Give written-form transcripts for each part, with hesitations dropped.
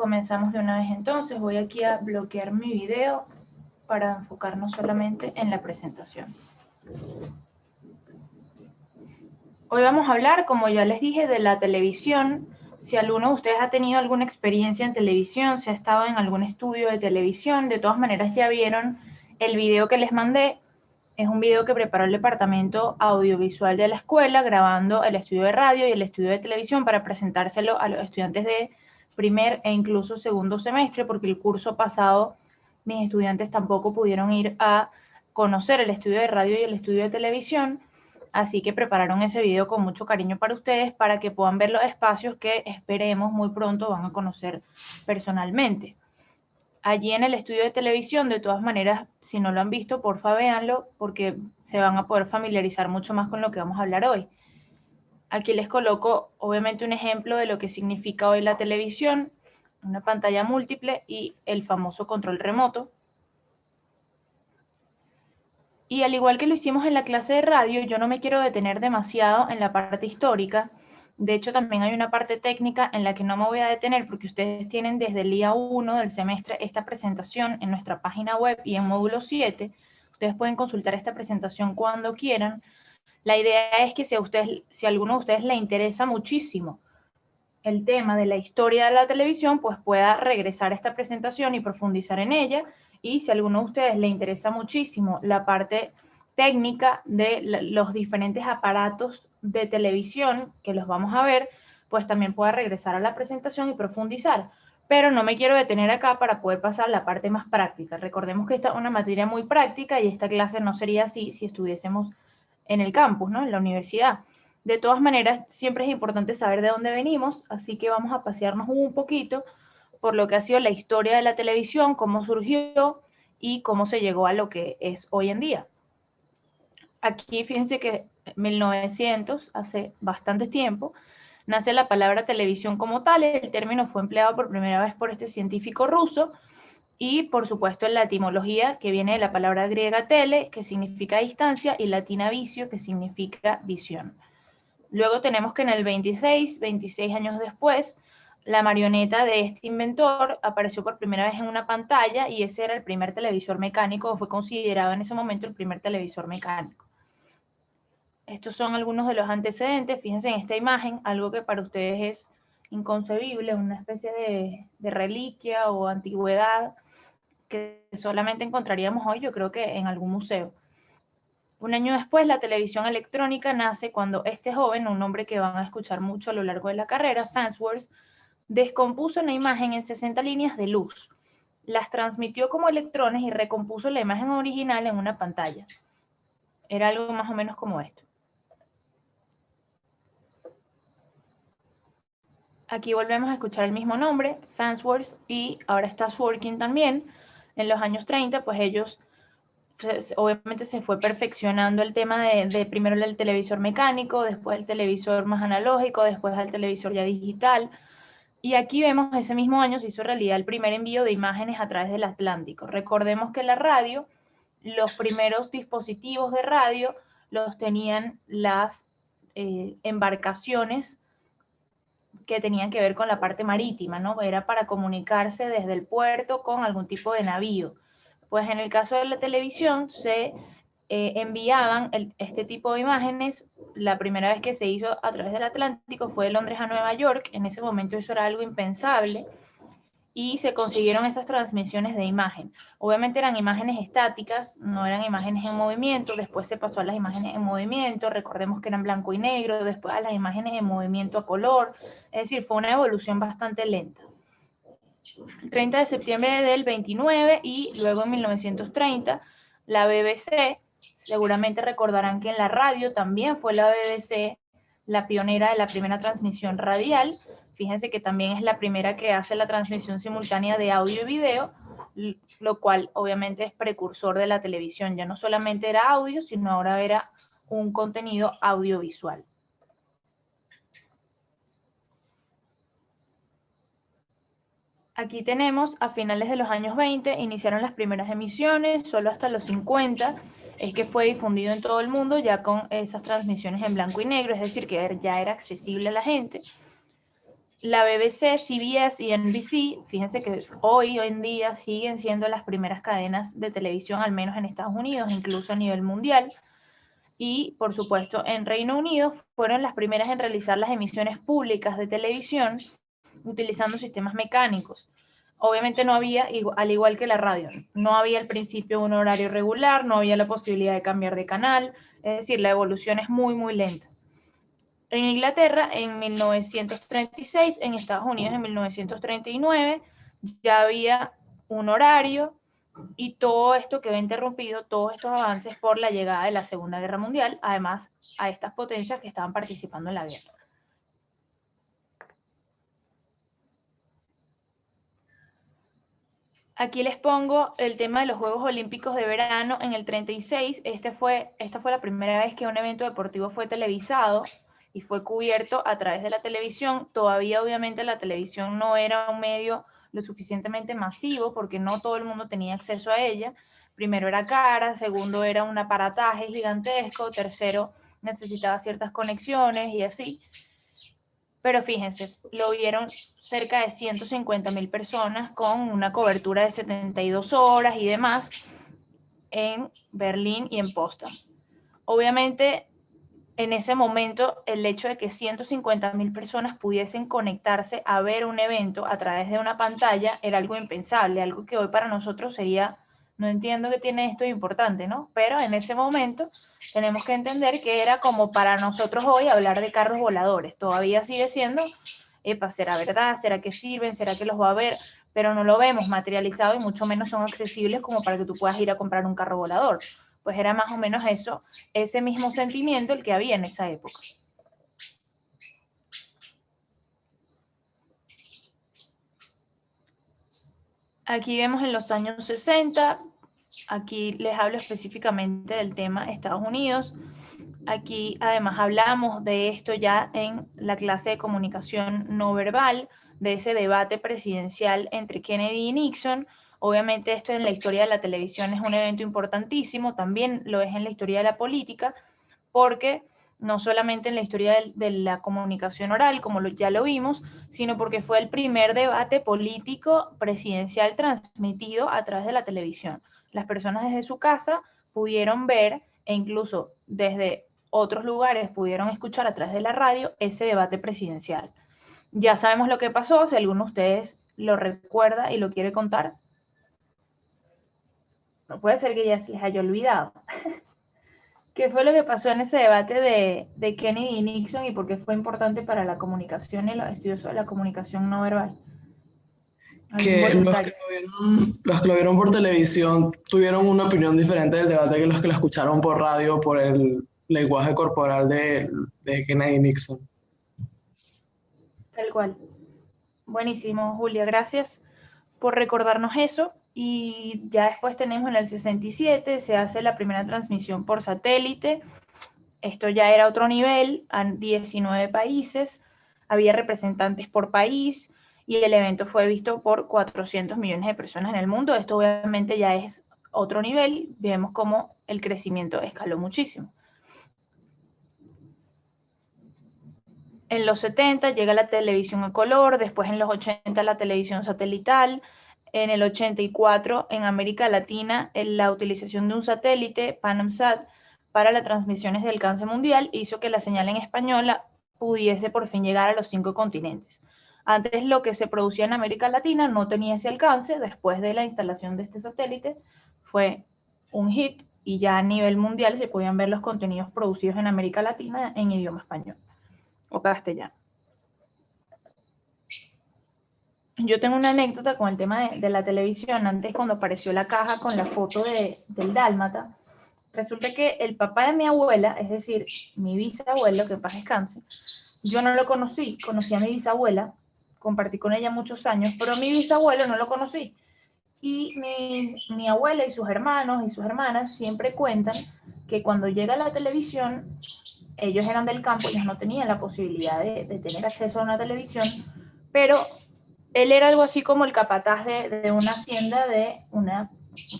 comenzamos de una vez entonces. Voy aquí a bloquear mi video para enfocarnos solamente en la presentación. Hoy vamos a hablar, como ya les dije, de la televisión. Si alguno de ustedes ha tenido alguna experiencia en televisión, si ha estado en algún estudio de televisión, de todas maneras ya vieron el video que les mandé. Es un video que preparó el departamento audiovisual de la escuela, grabando el estudio de radio y el estudio de televisión para presentárselo a los estudiantes de primer e incluso segundo semestre, porque el curso pasado mis estudiantes tampoco pudieron ir a conocer el estudio de radio y el estudio de televisión, así que prepararon ese video con mucho cariño para ustedes, para que puedan ver los espacios que esperemos muy pronto van a conocer personalmente. Allí en el estudio de televisión, de todas maneras, si no lo han visto, porfa véanlo, porque se van a poder familiarizar mucho más con lo que vamos a hablar hoy. Aquí les coloco, obviamente, un ejemplo de lo que significa hoy la televisión, una pantalla múltiple y el famoso control remoto. Y al igual que lo hicimos en la clase de radio, yo no me quiero detener demasiado en la parte histórica. De hecho, también hay una parte técnica en la que no me voy a detener, porque ustedes tienen desde el día 1 del semestre esta presentación en nuestra página web y en módulo 7. Ustedes pueden consultar esta presentación cuando quieran. La idea es que si a alguno de ustedes le interesa muchísimo el tema de la historia de la televisión, pues pueda regresar a esta presentación y profundizar en ella. Y si a alguno de ustedes le interesa muchísimo la parte técnica de los diferentes aparatos de televisión que los vamos a ver, pues también pueda regresar a la presentación y profundizar. Pero no me quiero detener acá para poder pasar a la parte más práctica. Recordemos que esta es una materia muy práctica y esta clase no sería así si estuviésemos en el campus, ¿no? En la universidad. De todas maneras, siempre es importante saber de dónde venimos, así que vamos a pasearnos un poquito por lo que ha sido la historia de la televisión, cómo surgió y cómo se llegó a lo que es hoy en día. Aquí fíjense que en 1900, hace bastante tiempo, nace la palabra televisión como tal. El término fue empleado por primera vez por este científico ruso y, por supuesto, en la etimología, que viene de la palabra griega tele, que significa distancia, y latina vicio, que significa visión. Luego tenemos que en el 26 años después, la marioneta de este inventor apareció por primera vez en una pantalla y ese era el primer televisor mecánico, o fue considerado en ese momento el primer televisor mecánico. Estos son algunos de los antecedentes. Fíjense en esta imagen, algo que para ustedes es inconcebible, una especie de reliquia o antigüedad que solamente encontraríamos hoy, yo creo que en algún museo. Un año después, la televisión electrónica nace cuando este joven, un nombre que van a escuchar mucho a lo largo de la carrera, Farnsworth, descompuso una imagen en 60 líneas de luz, las transmitió como electrones y recompuso la imagen original en una pantalla. Era algo más o menos como esto. Aquí volvemos a escuchar el mismo nombre, Farnsworth, y ahora está Sworkin también. En los años 30, pues ellos obviamente se fue perfeccionando el tema de primero el televisor mecánico, después el televisor más analógico, después el televisor ya digital. Y aquí vemos, ese mismo año se hizo realidad el primer envío de imágenes a través del Atlántico. Recordemos que la radio, los primeros dispositivos de radio los tenían las embarcaciones que tenían que ver con la parte marítima, ¿no? Era para comunicarse desde el puerto con algún tipo de navío. Pues en el caso de la televisión se enviaban este tipo de imágenes. La primera vez que se hizo a través del Atlántico fue de Londres a Nueva York. En ese momento eso era algo impensable y se consiguieron esas transmisiones de imagen. Obviamente eran imágenes estáticas, no eran imágenes en movimiento. Después se pasó a las imágenes en movimiento. Recordemos que eran blanco y negro, después a las imágenes en movimiento a color. Es decir, fue una evolución bastante lenta. El 30 de septiembre del 29 y luego en 1930 la BBC, seguramente recordarán que en la radio también fue la BBC la pionera de la primera transmisión radial. Fíjense que también es la primera que hace la transmisión simultánea de audio y video, lo cual obviamente es precursor de la televisión. Ya no solamente era audio, sino ahora era un contenido audiovisual. Aquí tenemos, a finales de los años 20, iniciaron las primeras emisiones, solo hasta los 50 es que fue difundido en todo el mundo, ya con esas transmisiones en blanco y negro, es decir, que ya era accesible a la gente. la BBC, CBS y NBC, fíjense que hoy en día siguen siendo las primeras cadenas de televisión, al menos en Estados Unidos, incluso a nivel mundial. Y, por supuesto, en Reino Unido fueron las primeras en realizar las emisiones públicas de televisión utilizando sistemas mecánicos. Obviamente no había, al igual que la radio, no había al principio un horario regular, no había la posibilidad de cambiar de canal, es decir, la evolución es muy, muy lenta. En Inglaterra en 1936, en Estados Unidos en 1939, ya había un horario y todo esto quedó interrumpido, todos estos avances por la llegada de la Segunda Guerra Mundial, además a estas potencias que estaban participando en la guerra. Aquí les pongo el tema de los Juegos Olímpicos de Verano en el 36. Esta fue la primera vez que un evento deportivo fue televisado y fue cubierto a través de la televisión. Todavía obviamente la televisión no era un medio lo suficientemente masivo porque no todo el mundo tenía acceso a ella. Primero era cara, segundo era un aparataje gigantesco, tercero necesitaba ciertas conexiones y así. Pero fíjense, lo vieron cerca de 150.000 personas con una cobertura de 72 horas y demás en Berlín y en Potsdam. Obviamente, en ese momento, el hecho de que 150.000 personas pudiesen conectarse a ver un evento a través de una pantalla era algo impensable, algo que hoy para nosotros sería, no entiendo qué tiene esto de importante, ¿no? Pero en ese momento tenemos que entender que era como para nosotros hoy hablar de carros voladores. Todavía sigue siendo, ¿será verdad? ¿Será que sirven? ¿Será que los va a ver? Pero no lo vemos materializado y mucho menos son accesibles como para que tú puedas ir a comprar un carro volador. Pues era más o menos eso, ese mismo sentimiento el que había en esa época. Aquí vemos en los años 60, aquí les hablo específicamente del tema Estados Unidos. Aquí además hablamos de esto ya en la clase de comunicación no verbal, de ese debate presidencial entre Kennedy y Nixon. Obviamente esto en la historia de la televisión es un evento importantísimo, también lo es en la historia de la política, porque no solamente en la historia de la comunicación oral, como ya lo vimos, sino porque fue el primer debate político presidencial transmitido a través de la televisión. Las personas desde su casa pudieron ver, e incluso desde otros lugares pudieron escuchar a través de la radio ese debate presidencial. Ya sabemos lo que pasó, si alguno de ustedes lo recuerda y lo quiere contar. No puede ser que ya se les haya olvidado. ¿Qué fue lo que pasó en ese debate de Kennedy y Nixon y por qué fue importante para la comunicación y los estudios de la comunicación no verbal? Que los que lo vieron por televisión tuvieron una opinión diferente del debate que los que lo escucharon por radio, por el lenguaje corporal de Kennedy y Nixon. Tal cual. Buenísimo, Julia, gracias por recordarnos eso. Y ya después tenemos en el 67, se hace la primera transmisión por satélite. Esto ya era otro nivel, a 19 países, había representantes por país y el evento fue visto por 400 millones de personas en el mundo. Esto obviamente ya es otro nivel, vemos cómo el crecimiento escaló muchísimo. En los 70 llega la televisión a color, después en los 80 la televisión satelital, en el 84 en América Latina la utilización de un satélite, PanamSat, para las transmisiones de alcance mundial hizo que la señal en española pudiese por fin llegar a los 5 continentes. Antes lo que se producía en América Latina no tenía ese alcance, después de la instalación de este satélite fue un hit y ya a nivel mundial se podían ver los contenidos producidos en América Latina en idioma español o castellano. Yo tengo una anécdota con el tema de la televisión. Antes, cuando apareció la caja con la foto del dálmata, resulta que el papá de mi abuela, es decir, mi bisabuelo, que en paz descanse, yo no lo conocí a mi bisabuela, compartí con ella muchos años, pero a mi bisabuelo no lo conocí. Y mi abuela y sus hermanos y sus hermanas siempre cuentan que cuando llega la televisión, ellos eran del campo, ellos no tenían la posibilidad de tener acceso a una televisión, pero él era algo así como el capataz de una hacienda de una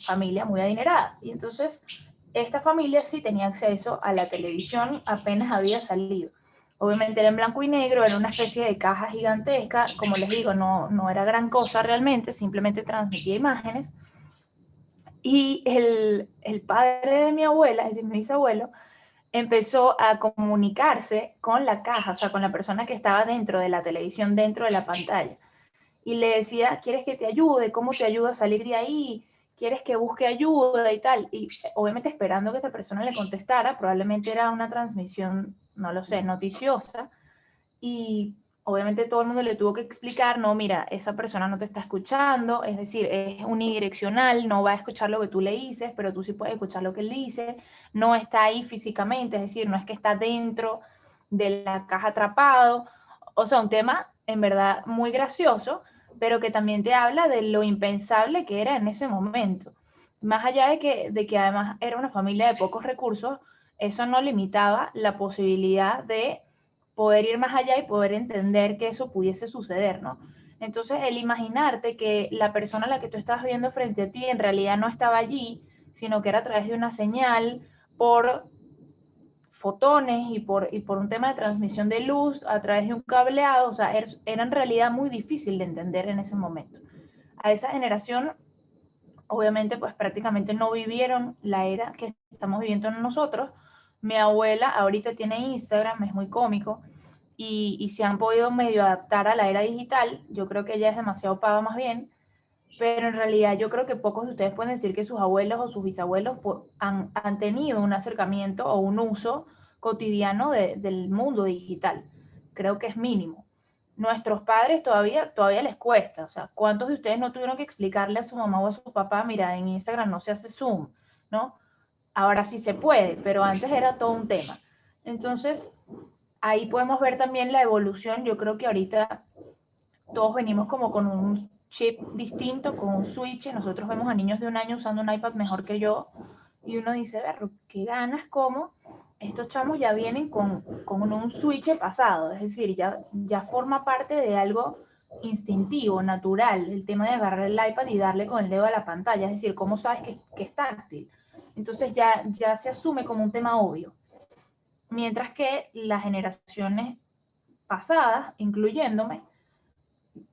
familia muy adinerada. Y entonces esta familia sí tenía acceso a la televisión, apenas había salido. Obviamente era en blanco y negro, era una especie de caja gigantesca, como les digo, no era gran cosa realmente, simplemente transmitía imágenes. Y el padre de mi abuela, es decir, mi bisabuelo, empezó a comunicarse con la caja, o sea, con la persona que estaba dentro de la televisión, dentro de la pantalla. Y le decía, ¿quieres que te ayude? ¿Cómo te ayudo a salir de ahí? ¿Quieres que busque ayuda y tal? Y obviamente esperando que esa persona le contestara, probablemente era una transmisión, no lo sé, noticiosa, y obviamente todo el mundo le tuvo que explicar, no, mira, esa persona no te está escuchando, es decir, es unidireccional, no va a escuchar lo que tú le dices, pero tú sí puedes escuchar lo que él dice, no está ahí físicamente, es decir, no es que está dentro de la caja atrapado, o sea, un tema en verdad muy gracioso, pero que también te habla de lo impensable que era en ese momento. Más allá de que además era una familia de pocos recursos, eso no limitaba la posibilidad de poder ir más allá y poder entender que eso pudiese suceder, ¿no? Entonces, el imaginarte que la persona a la que tú estabas viendo frente a ti en realidad no estaba allí, sino que era a través de una señal por fotones y por un tema de transmisión de luz a través de un cableado, o sea, era en realidad muy difícil de entender en ese momento. A esa generación, obviamente, pues prácticamente no vivieron la era que estamos viviendo nosotros. Mi abuela ahorita tiene Instagram, es muy cómico, y se han podido medio adaptar a la era digital. Yo creo que ella es demasiado pava más bien, pero en realidad yo creo que pocos de ustedes pueden decir que sus abuelos o sus bisabuelos han tenido un acercamiento o un uso cotidiano del mundo digital. Creo que es mínimo. Nuestros padres todavía les cuesta. O sea, ¿cuántos de ustedes no tuvieron que explicarle a su mamá o a su papá, mira, en Instagram no se hace zoom, ¿no? Ahora sí se puede, pero antes era todo un tema. Entonces, ahí podemos ver también la evolución. Yo creo que ahorita todos venimos como con un chip distinto, con un switch. Nosotros vemos a niños de 1 año usando un iPad mejor que yo y uno dice, ver, qué ganas, como estos chamos ya vienen con un switch pasado, es decir, ya forma parte de algo instintivo, natural, el tema de agarrar el iPad y darle con el dedo a la pantalla, es decir, ¿cómo sabes que es táctil? Entonces ya se asume como un tema obvio. Mientras que las generaciones pasadas, incluyéndome,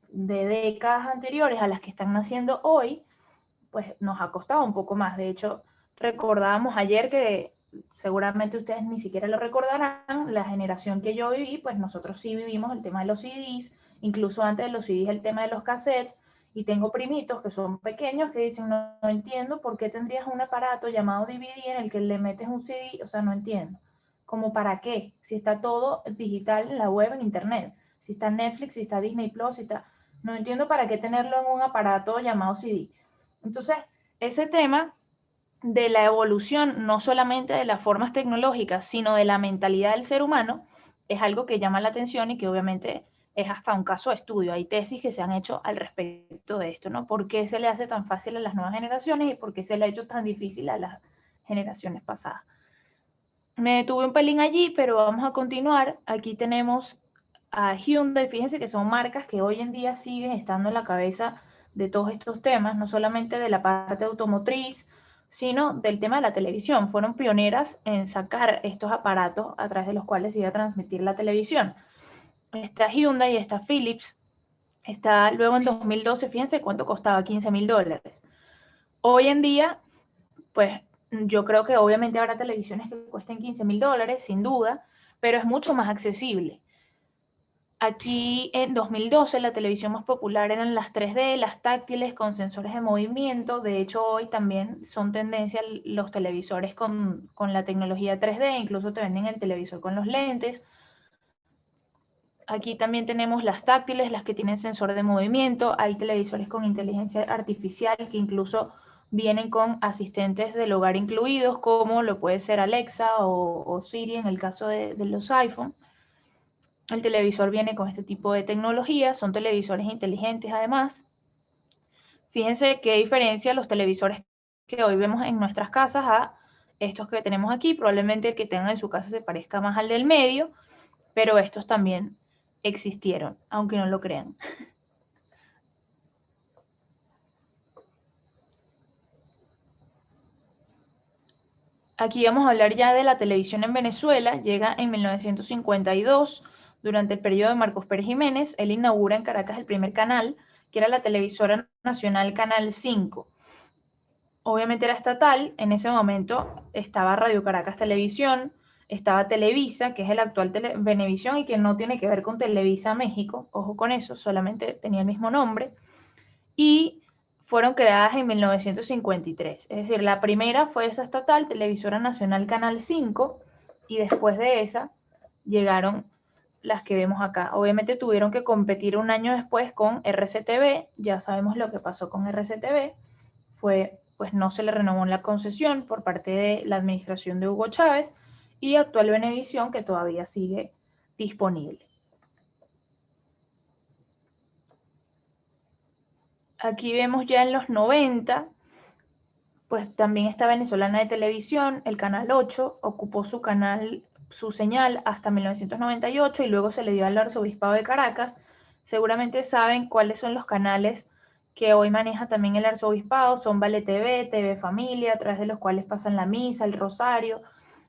de décadas anteriores a las que están naciendo hoy, pues nos ha costado un poco más. De hecho, recordábamos ayer que seguramente ustedes ni siquiera lo recordarán, la generación que yo viví, pues nosotros sí vivimos el tema de los CDs, incluso antes de los CDs el tema de los cassettes, y tengo primitos que son pequeños que dicen, no entiendo por qué tendrías un aparato llamado DVD en el que le metes un CD, o sea, no entiendo. ¿Como para qué? Si está todo digital en la web, en internet, si está Netflix, si está Disney Plus, si está... No entiendo para qué tenerlo en un aparato llamado CD. Entonces, ese tema de la evolución, no solamente de las formas tecnológicas, sino de la mentalidad del ser humano, es algo que llama la atención y que obviamente es hasta un caso de estudio. Hay tesis que se han hecho al respecto de esto, ¿no? ¿Por qué se le hace tan fácil a las nuevas generaciones y por qué se le ha hecho tan difícil a las generaciones pasadas? Me detuve un pelín allí, pero vamos a continuar. Aquí tenemos a Hyundai. Fíjense que son marcas que hoy en día siguen estando en la cabeza de todos estos temas, no solamente de la parte automotriz, sino del tema de la televisión. Fueron pioneras en sacar estos aparatos a través de los cuales se iba a transmitir la televisión. Está Hyundai, está Philips, está luego en 2012, fíjense cuánto costaba, $15,000. Hoy en día, pues yo creo que obviamente habrá televisiones que cuesten $15,000, sin duda, pero es mucho más accesible. Aquí en 2012 la televisión más popular eran las 3D, las táctiles con sensores de movimiento. De hecho, hoy también son tendencia los televisores con la tecnología 3D, incluso te venden el televisor con los lentes. Aquí también tenemos las táctiles, las que tienen sensor de movimiento. Hay televisores con inteligencia artificial que incluso vienen con asistentes del hogar incluidos, como lo puede ser Alexa o Siri en el caso de los iPhone. El televisor viene con este tipo de tecnología, son televisores inteligentes además. Fíjense qué diferencia los televisores que hoy vemos en nuestras casas a estos que tenemos aquí. Probablemente el que tengan en su casa se parezca más al del medio, pero estos también existieron, aunque no lo crean. Aquí vamos a hablar ya de la televisión en Venezuela. Llega en 1952, durante el periodo de Marcos Pérez Jiménez. Él inaugura en Caracas el primer canal, que era la televisora nacional Canal 5. Obviamente era estatal. En ese momento estaba Radio Caracas Televisión, estaba Televisa, que es el actual Venevisión y que no tiene que ver con Televisa México. Ojo con eso, solamente tenía el mismo nombre. Y fueron creadas en 1953. Es decir, la primera fue esa estatal, Televisora Nacional Canal 5, y después de esa llegaron las que vemos acá. Obviamente tuvieron que competir un año después con RCTV. Ya sabemos lo que pasó con RCTV. Pues no se le renovó la concesión por parte de la administración de Hugo Chávez, y actual Venevisión, que todavía sigue disponible. Aquí vemos ya en los 90, pues también está Venezolana de Televisión, el Canal 8, ocupó su señal hasta 1998 y luego se le dio al Arzobispado de Caracas. Seguramente saben cuáles son los canales que hoy maneja también el Arzobispado. Son Vale TV, TV Familia, a través de los cuales pasan la misa, el rosario.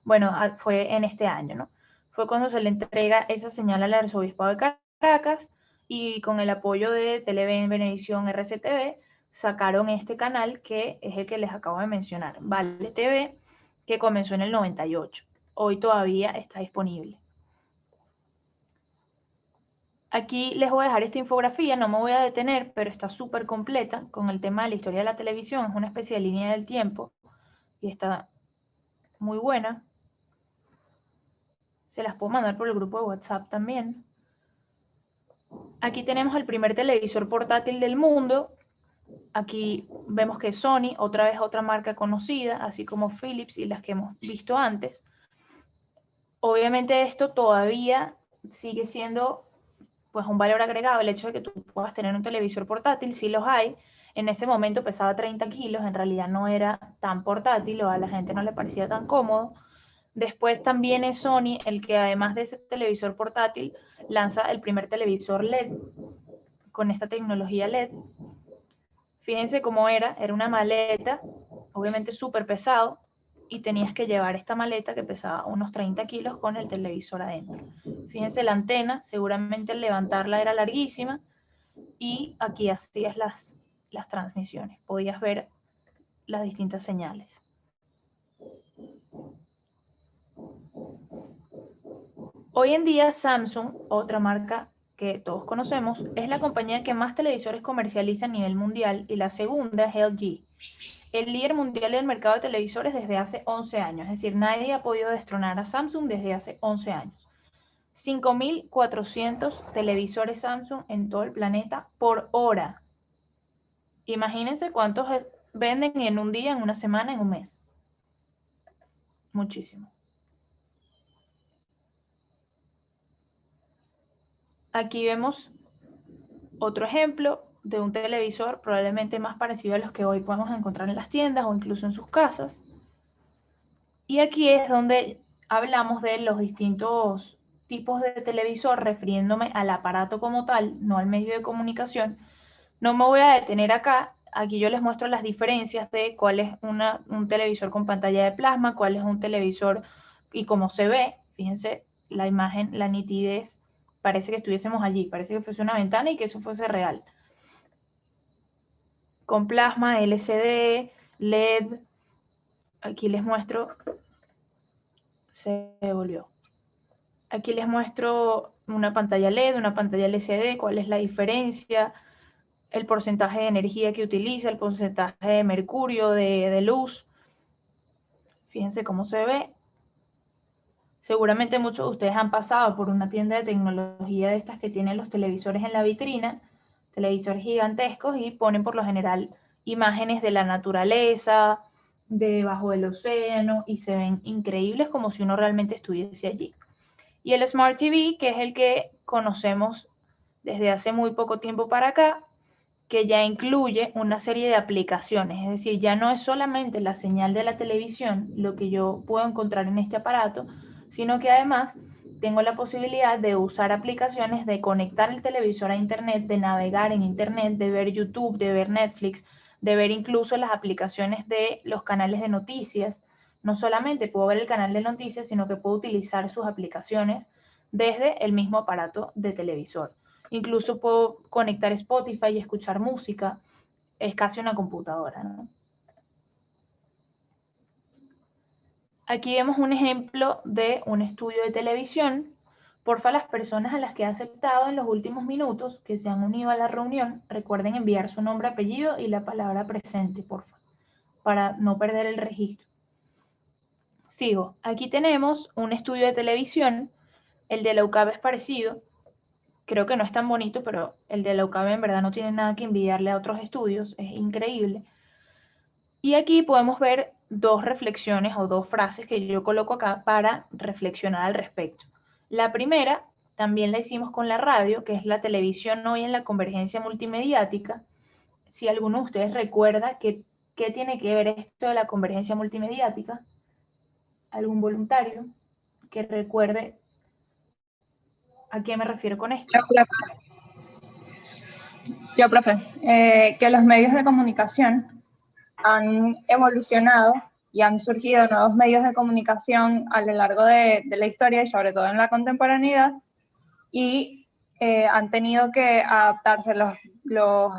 Bueno, fue en este año, ¿no? Fue cuando se le entrega esa señal al Arzobispado de Caracas, y con el apoyo de Televen, Venevisión, RCTV, sacaron este canal que es el que les acabo de mencionar, Vale TV, que comenzó en el 98. Hoy todavía está disponible. Aquí les voy a dejar esta infografía, no me voy a detener, pero está súper completa con el tema de la historia de la televisión. Es una especie de línea del tiempo y está muy buena. Se las puedo mandar por el grupo de WhatsApp también. Aquí tenemos el primer televisor portátil del mundo. Aquí vemos que Sony, otra vez otra marca conocida, así como Philips y las que hemos visto antes. Obviamente esto todavía sigue siendo pues un valor agregado, el hecho de que tú puedas tener un televisor portátil. Sí los hay. En ese momento pesaba 30 kilos, en realidad no era tan portátil, o a la gente no le parecía tan cómodo. Después también es Sony el que, además de ese televisor portátil, lanza el primer televisor LED con esta tecnología LED. Fíjense cómo era una maleta, obviamente súper pesado, y tenías que llevar esta maleta que pesaba unos 30 kilos con el televisor adentro. Fíjense la antena, seguramente al levantarla era larguísima, y aquí hacías las transmisiones, podías ver las distintas señales. Hoy en día Samsung, otra marca que todos conocemos, es la compañía que más televisores comercializa a nivel mundial, y la segunda es LG, el líder mundial del mercado de televisores desde hace 11 años. Es decir, nadie ha podido destronar a Samsung desde hace 11 años. 5.400 televisores Samsung en todo el planeta por hora. Imagínense cuántos venden en un día, en una semana, en un mes. Muchísimo. Aquí vemos otro ejemplo de un televisor probablemente más parecido a los que hoy podemos encontrar en las tiendas o incluso en sus casas. Y aquí es donde hablamos de los distintos tipos de televisor, refiriéndome al aparato como tal, no al medio de comunicación. No me voy a detener acá. Aquí yo les muestro las diferencias de cuál es un televisor con pantalla de plasma, cuál es un televisor y cómo se ve. Fíjense la imagen, la nitidez. Parece que estuviésemos allí, parece que fuese una ventana y que eso fuese real. Con plasma, LCD, LED. Aquí les muestro. Se devolvió. Aquí les muestro una pantalla LED, una pantalla LCD, cuál es la diferencia, el porcentaje de energía que utiliza, el porcentaje de mercurio, de luz. Fíjense cómo se ve. Seguramente muchos de ustedes han pasado por una tienda de tecnología de estas que tienen los televisores en la vitrina, televisores gigantescos, y ponen por lo general imágenes de la naturaleza, debajo del océano, y se ven increíbles como si uno realmente estuviese allí. Y el Smart TV, que es el que conocemos desde hace muy poco tiempo para acá, que ya incluye una serie de aplicaciones. Es decir, ya no es solamente la señal de la televisión lo que yo puedo encontrar en este aparato, sino que además tengo la posibilidad de usar aplicaciones, de conectar el televisor a internet, de navegar en internet, de ver YouTube, de ver Netflix, de ver incluso las aplicaciones de los canales de noticias. No solamente puedo ver el canal de noticias, sino que puedo utilizar sus aplicaciones desde el mismo aparato de televisor. Incluso puedo conectar Spotify y escuchar música. Es casi una computadora, ¿no? Aquí vemos un ejemplo de un estudio de televisión. Porfa, las personas a las que he aceptado en los últimos minutos que se han unido a la reunión, recuerden enviar su nombre, apellido y la palabra presente, porfa, para no perder el registro. Sigo. Aquí tenemos un estudio de televisión. El de la UCAB es parecido. Creo que no es tan bonito, pero el de la UCAB en verdad no tiene nada que envidiarle a otros estudios. Es increíble. Y aquí podemos ver dos reflexiones o dos frases que yo coloco acá para reflexionar al respecto. La primera también la hicimos con la radio, que es la televisión hoy en la convergencia multimediática. Si alguno de ustedes recuerda qué tiene que ver esto de la convergencia multimediática, algún voluntario que recuerde a qué me refiero con esto. Yo, profe, que los medios de comunicación han evolucionado y han surgido nuevos medios de comunicación a lo largo de la historia y sobre todo en la contemporaneidad, y han tenido que adaptarse los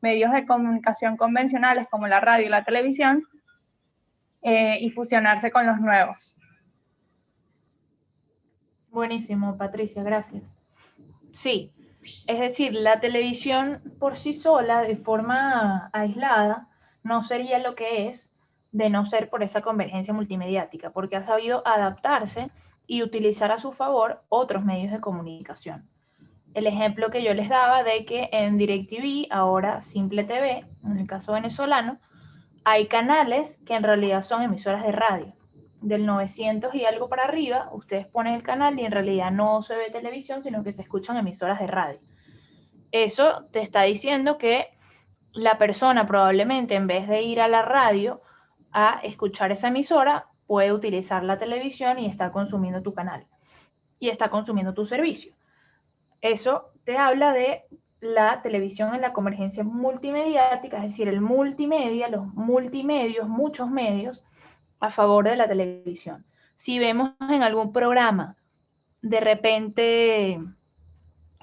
medios de comunicación convencionales como la radio y la televisión y fusionarse con los nuevos. Buenísimo, Patricia, gracias. Sí, es decir, la televisión por sí sola, de forma aislada, no sería lo que es de no ser por esa convergencia multimediática, porque ha sabido adaptarse y utilizar a su favor otros medios de comunicación. El ejemplo que yo les daba de que en DirecTV, ahora Simple TV, en el caso venezolano, hay canales que en realidad son emisoras de radio. Del 900 y algo para arriba, ustedes ponen el canal y en realidad no se ve televisión, sino que se escuchan emisoras de radio. Eso te está diciendo que la persona probablemente en vez de ir a la radio a escuchar esa emisora, puede utilizar la televisión y está consumiendo tu canal y está consumiendo tu servicio. Eso te habla de la televisión en la convergencia multimediática, es decir, el multimedia, los multimedios, muchos medios a favor de la televisión. Si vemos en algún programa, de repente,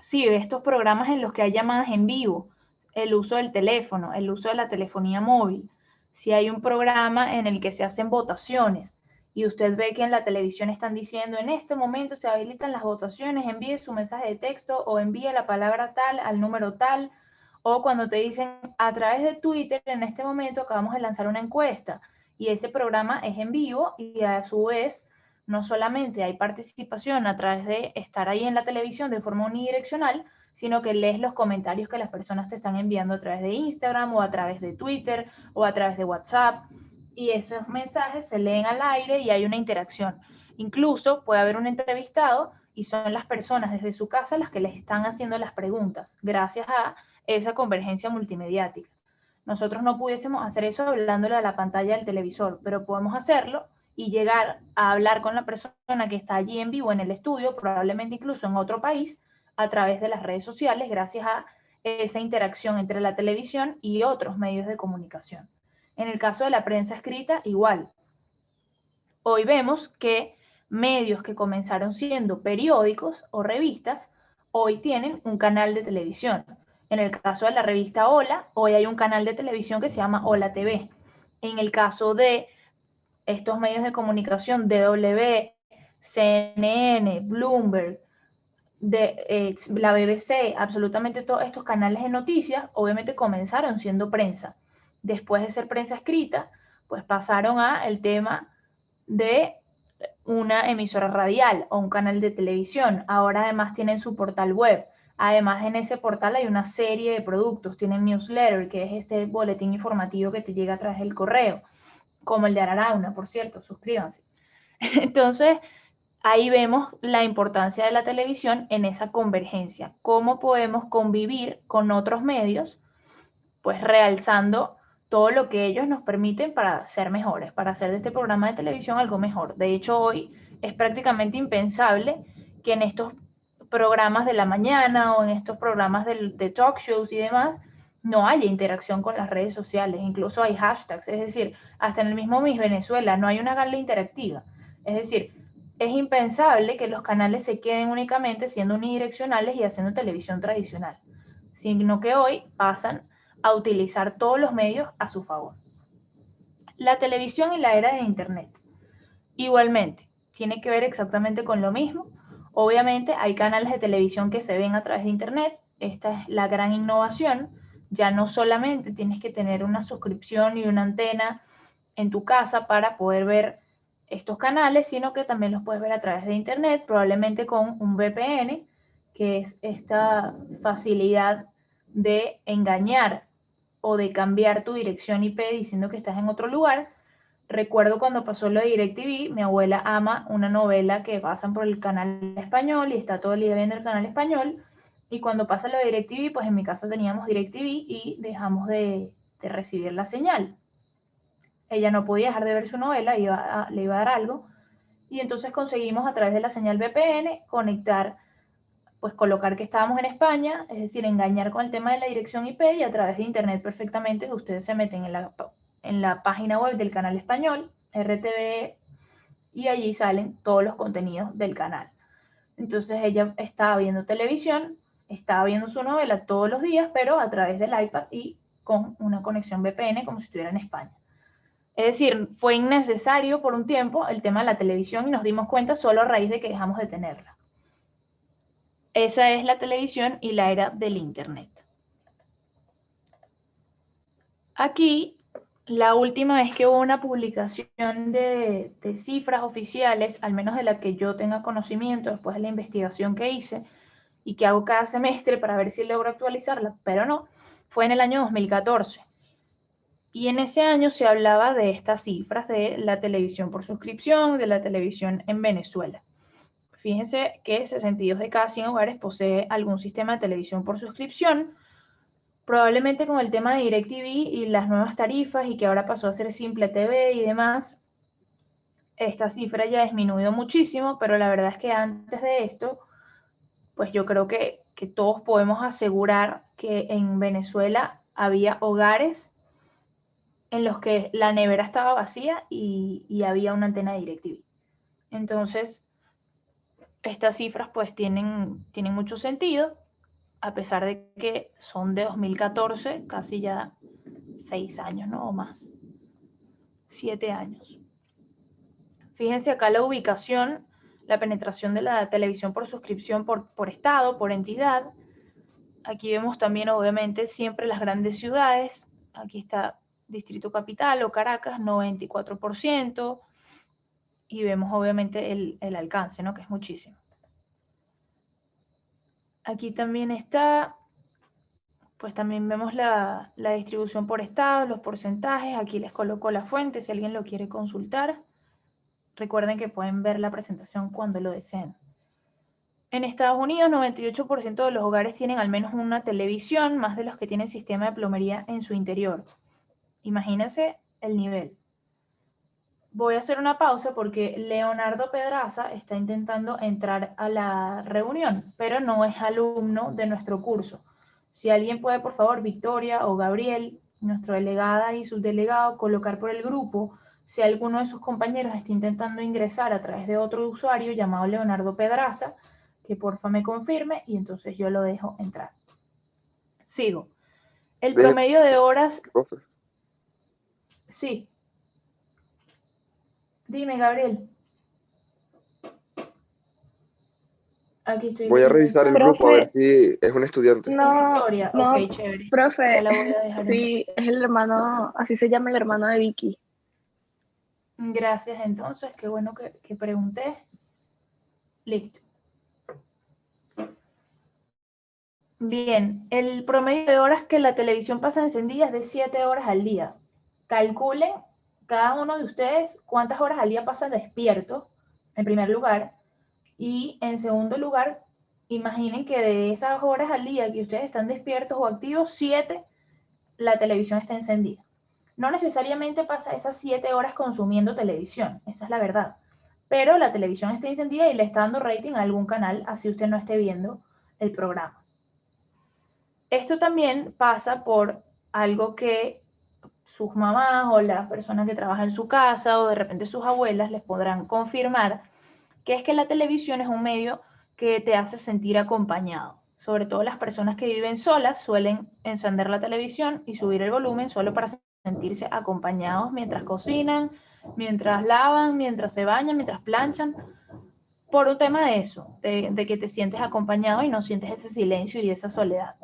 sí, estos programas en los que hay llamadas en vivo, el uso del teléfono, el uso de la telefonía móvil, si hay un programa en el que se hacen votaciones y usted ve que en la televisión están diciendo en este momento se habilitan las votaciones, envíe su mensaje de texto o envíe la palabra tal al número tal, o cuando te dicen a través de Twitter en este momento acabamos de lanzar una encuesta y ese programa es en vivo y a su vez no solamente hay participación a través de estar ahí en la televisión de forma unidireccional, sino que lees los comentarios que las personas te están enviando a través de Instagram o a través de Twitter o a través de WhatsApp, y esos mensajes se leen al aire y hay una interacción. Incluso puede haber un entrevistado y son las personas desde su casa las que les están haciendo las preguntas, gracias a esa convergencia multimediática. Nosotros no pudiésemos hacer eso hablándole a la pantalla del televisor, pero podemos hacerlo y llegar a hablar con la persona que está allí en vivo en el estudio, probablemente incluso en otro país, a través de las redes sociales, gracias a esa interacción entre la televisión y otros medios de comunicación. En el caso de la prensa escrita, igual. Hoy vemos que medios que comenzaron siendo periódicos o revistas, hoy tienen un canal de televisión. En el caso de la revista Hola, hoy hay un canal de televisión que se llama Hola TV. En el caso de estos medios de comunicación, DW, CNN, Bloomberg, la BBC, absolutamente todos estos canales de noticias, obviamente comenzaron siendo prensa. Después de ser prensa escrita, pues pasaron a el tema de una emisora radial o un canal de televisión. Ahora además tienen su portal web. Además en ese portal hay una serie de productos. Tienen newsletter, que es este boletín informativo que te llega a través del correo, como el de Ararauna, por cierto, suscríbanse. Entonces, ahí vemos la importancia de la televisión en esa convergencia. Cómo podemos convivir con otros medios, pues realzando todo lo que ellos nos permiten para ser mejores, para hacer de este programa de televisión algo mejor. De hecho, hoy es prácticamente impensable que en estos programas de la mañana o en estos programas de talk shows y demás no haya interacción con las redes sociales, incluso hay hashtags, es decir, hasta en el mismo Miss Venezuela no hay una gala interactiva, es decir, es impensable que los canales se queden únicamente siendo unidireccionales y haciendo televisión tradicional, sino que hoy pasan a utilizar todos los medios a su favor. La televisión y la era de Internet. Igualmente, tiene que ver exactamente con lo mismo. Obviamente hay canales de televisión que se ven a través de Internet. Esta es la gran innovación. Ya no solamente tienes que tener una suscripción y una antena en tu casa para poder ver estos canales, sino que también los puedes ver a través de Internet, probablemente con un VPN, que es esta facilidad de engañar o de cambiar tu dirección IP diciendo que estás en otro lugar. Recuerdo cuando pasó lo de DirecTV, mi abuela ama una novela que pasan por el canal español y está todo el día viendo el canal español. Y cuando pasa lo de DirecTV, pues en mi casa teníamos DirecTV y dejamos de recibir la señal. Ella no podía dejar de ver su novela, le iba a dar algo. Y entonces conseguimos a través de la señal VPN conectar, pues colocar que estábamos en España, es decir, engañar con el tema de la dirección IP y a través de Internet perfectamente ustedes se meten en la página web del canal español, RTV, y allí salen todos los contenidos del canal. Entonces ella estaba viendo televisión, estaba viendo su novela todos los días, pero a través del iPad y con una conexión VPN como si estuviera en España. Es decir, fue innecesario por un tiempo el tema de la televisión y nos dimos cuenta solo a raíz de que dejamos de tenerla. Esa es la televisión y la era del Internet. Aquí, la última vez que hubo una publicación de cifras oficiales, al menos de la que yo tenga conocimiento después de la investigación que hice y que hago cada semestre para ver si logro actualizarla, pero no, fue en el año 2014. Y en ese año se hablaba de estas cifras de la televisión por suscripción, de la televisión en Venezuela. Fíjense que 62 de cada 100 hogares posee algún sistema de televisión por suscripción, probablemente con el tema de DirecTV y las nuevas tarifas y que ahora pasó a ser Simple TV y demás, esta cifra ya ha disminuido muchísimo, pero la verdad es que antes de esto, pues yo creo que todos podemos asegurar que en Venezuela había hogares en los que la nevera estaba vacía y había una antena de DirecTV. Entonces, estas cifras pues tienen mucho sentido, a pesar de que son de 2014, casi ya 6 años, ¿no? O más, 7 años. Fíjense acá la ubicación, la penetración de la televisión por suscripción por estado, por entidad. Aquí vemos también, obviamente, siempre las grandes ciudades. Aquí está Distrito Capital o Caracas, 94%. Y vemos, obviamente, el alcance, ¿no? Que es muchísimo. Aquí también está, pues también vemos la distribución por estado, los porcentajes. Aquí les coloco la fuente si alguien lo quiere consultar. Recuerden que pueden ver la presentación cuando lo deseen. En Estados Unidos, 98% de los hogares tienen al menos una televisión, más de los que tienen sistema de plomería en su interior. Imagínense el nivel. Voy a hacer una pausa porque Leonardo Pedraza está intentando entrar a la reunión, pero no es alumno de nuestro curso. Si alguien puede, por favor, Victoria o Gabriel, nuestro delegada y subdelegado, colocar por el grupo si alguno de sus compañeros está intentando ingresar a través de otro usuario llamado Leonardo Pedraza, que porfa me confirme y entonces yo lo dejo entrar. Sigo. El promedio de horas... Profe. Sí. Dime, Gabriel. Aquí estoy. Voy a revisar el grupo a ver si es un estudiante. No, Victoria. no, Ok, chévere. profe, Ya la voy a dejar sí, es el hermano, así se llama el hermano de Vicky. Gracias, entonces, qué bueno que pregunté. Listo. Bien, el promedio de horas que la televisión pasa encendida es de 7 horas al día. Calculen cada uno de ustedes cuántas horas al día pasan despierto, en primer lugar, y en segundo lugar, imaginen que de esas horas al día que ustedes están despiertos o activos, 7, la televisión está encendida. No necesariamente pasa esas 7 horas consumiendo televisión, esa es la verdad. Pero la televisión está encendida y le está dando rating a algún canal, así usted no esté viendo el programa. Esto también pasa por algo que sus mamás o las personas que trabajan en su casa o de repente sus abuelas les podrán confirmar, que es que la televisión es un medio que te hace sentir acompañado. Sobre todo las personas que viven solas suelen encender la televisión y subir el volumen solo para sentirse acompañados mientras cocinan, mientras lavan, mientras se bañan, mientras planchan, por un tema de eso, de que te sientes acompañado y no sientes ese silencio y esa soledad.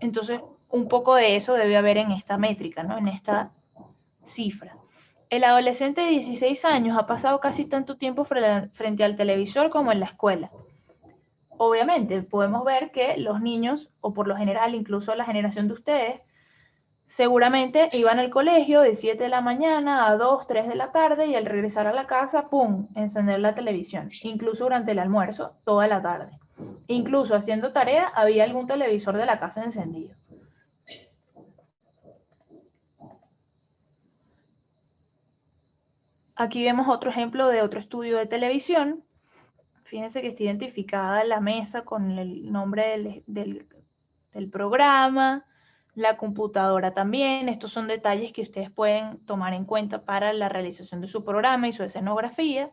Entonces, un poco de eso debe haber en esta métrica, ¿no? En esta cifra. El adolescente de 16 años ha pasado casi tanto tiempo frente al televisor como en la escuela. Obviamente, podemos ver que los niños, o por lo general incluso la generación de ustedes, seguramente iban al colegio de 7 de la mañana a 2, 3 de la tarde y al regresar a la casa, ¡pum!, encender la televisión, incluso durante el almuerzo, toda la tarde. Incluso haciendo tarea, había algún televisor de la casa encendido. Aquí vemos otro ejemplo de otro estudio de televisión. Fíjense que está identificada la mesa con el nombre del programa, la computadora también. Estos son detalles que ustedes pueden tomar en cuenta para la realización de su programa y su escenografía.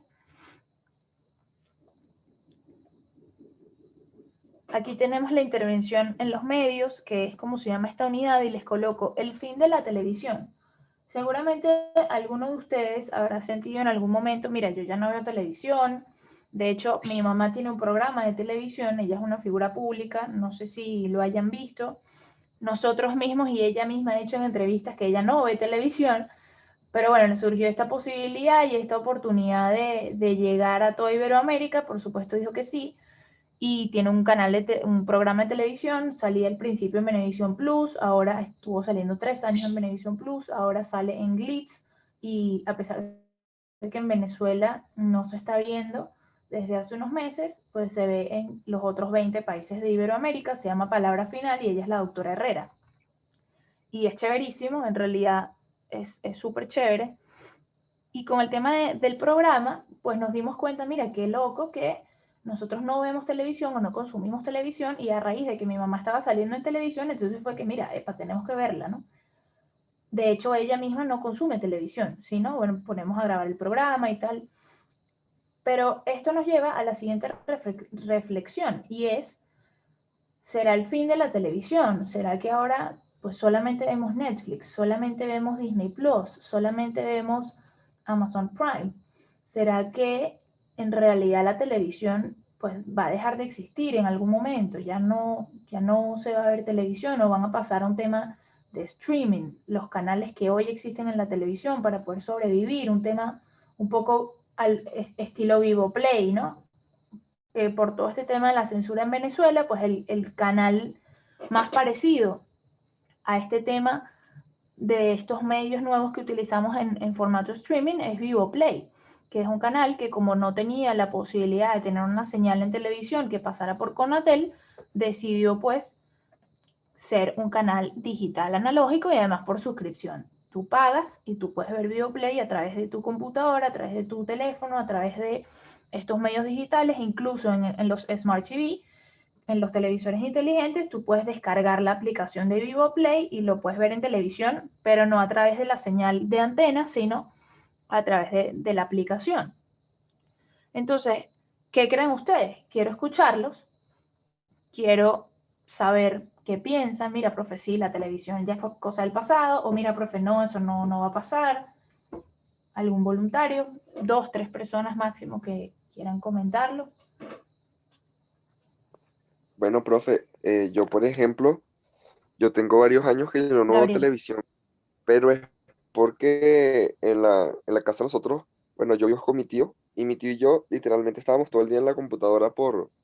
Aquí tenemos la intervención en los medios, que es como se llama esta unidad, y les coloco el fin de la televisión. Seguramente alguno de ustedes habrá sentido en algún momento, mira, yo ya no veo televisión. De hecho, mi mamá tiene un programa de televisión, ella es una figura pública, no sé si lo hayan visto. Nosotros mismos y ella misma ha dicho en entrevistas que ella no ve televisión, pero bueno, le surgió esta posibilidad y esta oportunidad de llegar a toda Iberoamérica, por supuesto dijo que sí, y tiene un canal, un programa de televisión, salía al principio en Venevisión Plus, ahora estuvo saliendo 3 años en Venevisión Plus, ahora sale en Glitz, y a pesar de que en Venezuela no se está viendo desde hace unos meses, pues se ve en los otros 20 países de Iberoamérica, se llama Palabra Final y ella es la doctora Herrera. Y es chéverísimo, en realidad es súper chévere. Y con el tema del programa, pues nos dimos cuenta, mira, qué loco que nosotros no vemos televisión o no consumimos televisión, y a raíz de que mi mamá estaba saliendo en televisión, entonces fue que, mira, epa, tenemos que verla, ¿no? De hecho, ella misma no consume televisión, sino, bueno, ponemos a grabar el programa y tal. Pero esto nos lleva a la siguiente reflexión, y es, ¿será el fin de la televisión? ¿Será que ahora pues solamente vemos Netflix, solamente vemos Disney Plus, solamente vemos Amazon Prime? ¿Será que en realidad la televisión pues va a dejar de existir en algún momento? Ya no se va a ver televisión, o van a pasar a un tema de streaming, los canales que hoy existen en la televisión para poder sobrevivir, un tema un poco al estilo Vivo Play, ¿no? Por todo este tema de la censura en Venezuela, pues el canal más parecido a este tema de estos medios nuevos que utilizamos en formato streaming es Vivo Play, que es un canal que, como no tenía la posibilidad de tener una señal en televisión que pasara por Conatel, decidió pues ser un canal digital analógico y además por suscripción. Tú pagas y tú puedes ver Vivo Play a través de tu computadora, a través de tu teléfono, a través de estos medios digitales, incluso en los Smart TV, en los televisores inteligentes. Tú puedes descargar la aplicación de Vivo Play y lo puedes ver en televisión, pero no a través de la señal de antena, sino a través de la aplicación. Entonces, ¿qué creen ustedes? Quiero escucharlos, quiero saber qué piensan. Mira, profe, sí, la televisión ya fue cosa del pasado, o mira, profe, no, eso no va a pasar. ¿Algún voluntario? 2, 3 personas máximo que quieran comentarlo. Bueno, profe, yo por ejemplo, yo tengo varios años que yo no veo Gabriel. televisión, pero es porque en la casa de nosotros, bueno, yo vivo con mi tío, y mi tío y yo literalmente estábamos todo el día en la computadora,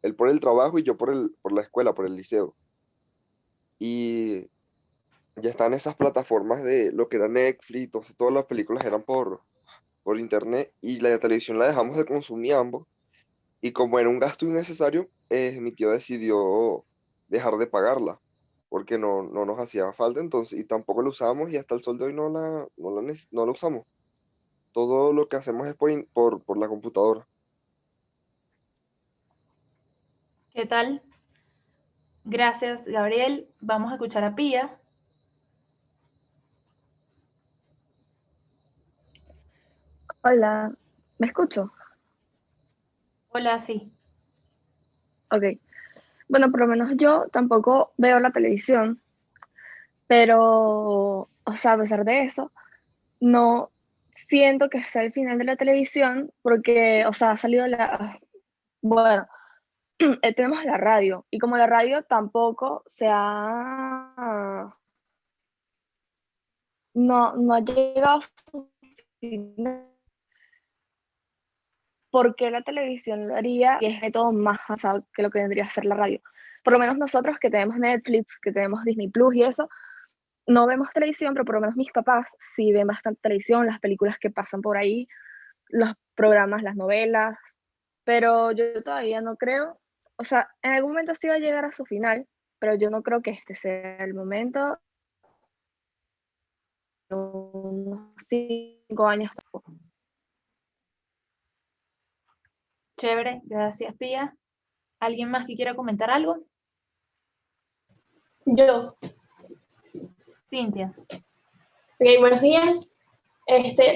él por el trabajo y yo por la escuela, por el liceo. Y ya están esas plataformas de lo que era Netflix, entonces todas las películas eran por internet, y la televisión la dejamos de consumir ambos. Y como era un gasto innecesario, mi tío decidió dejar de pagarla, porque no nos hacía falta entonces, y tampoco la usábamos, y hasta el sol de hoy no la usamos. Todo lo que hacemos es por la computadora. ¿Qué tal? Gracias, Gabriel. Vamos a escuchar a Pía. Hola, ¿me escucho? Hola, sí. Ok. Bueno, por lo menos yo tampoco veo la televisión, pero, o sea, a pesar de eso, no siento que sea el final de la televisión porque, o sea, ha salido bueno, tenemos la radio y como la radio tampoco no ha llegado a su final, ¿por qué la televisión lo haría y es método más avanzado que lo que vendría a ser la radio? Por lo menos nosotros que tenemos Netflix, que tenemos Disney Plus y eso, no vemos televisión, pero por lo menos mis papás sí ven bastante televisión, las películas que pasan por ahí, los programas, las novelas, pero yo todavía no creo, o sea, en algún momento sí va a llegar a su final, pero yo no creo que este sea el momento, unos 5 años tampoco. Chévere, gracias, Pía. ¿Alguien más que quiera comentar algo? Yo, Cintia. ok, buenos días.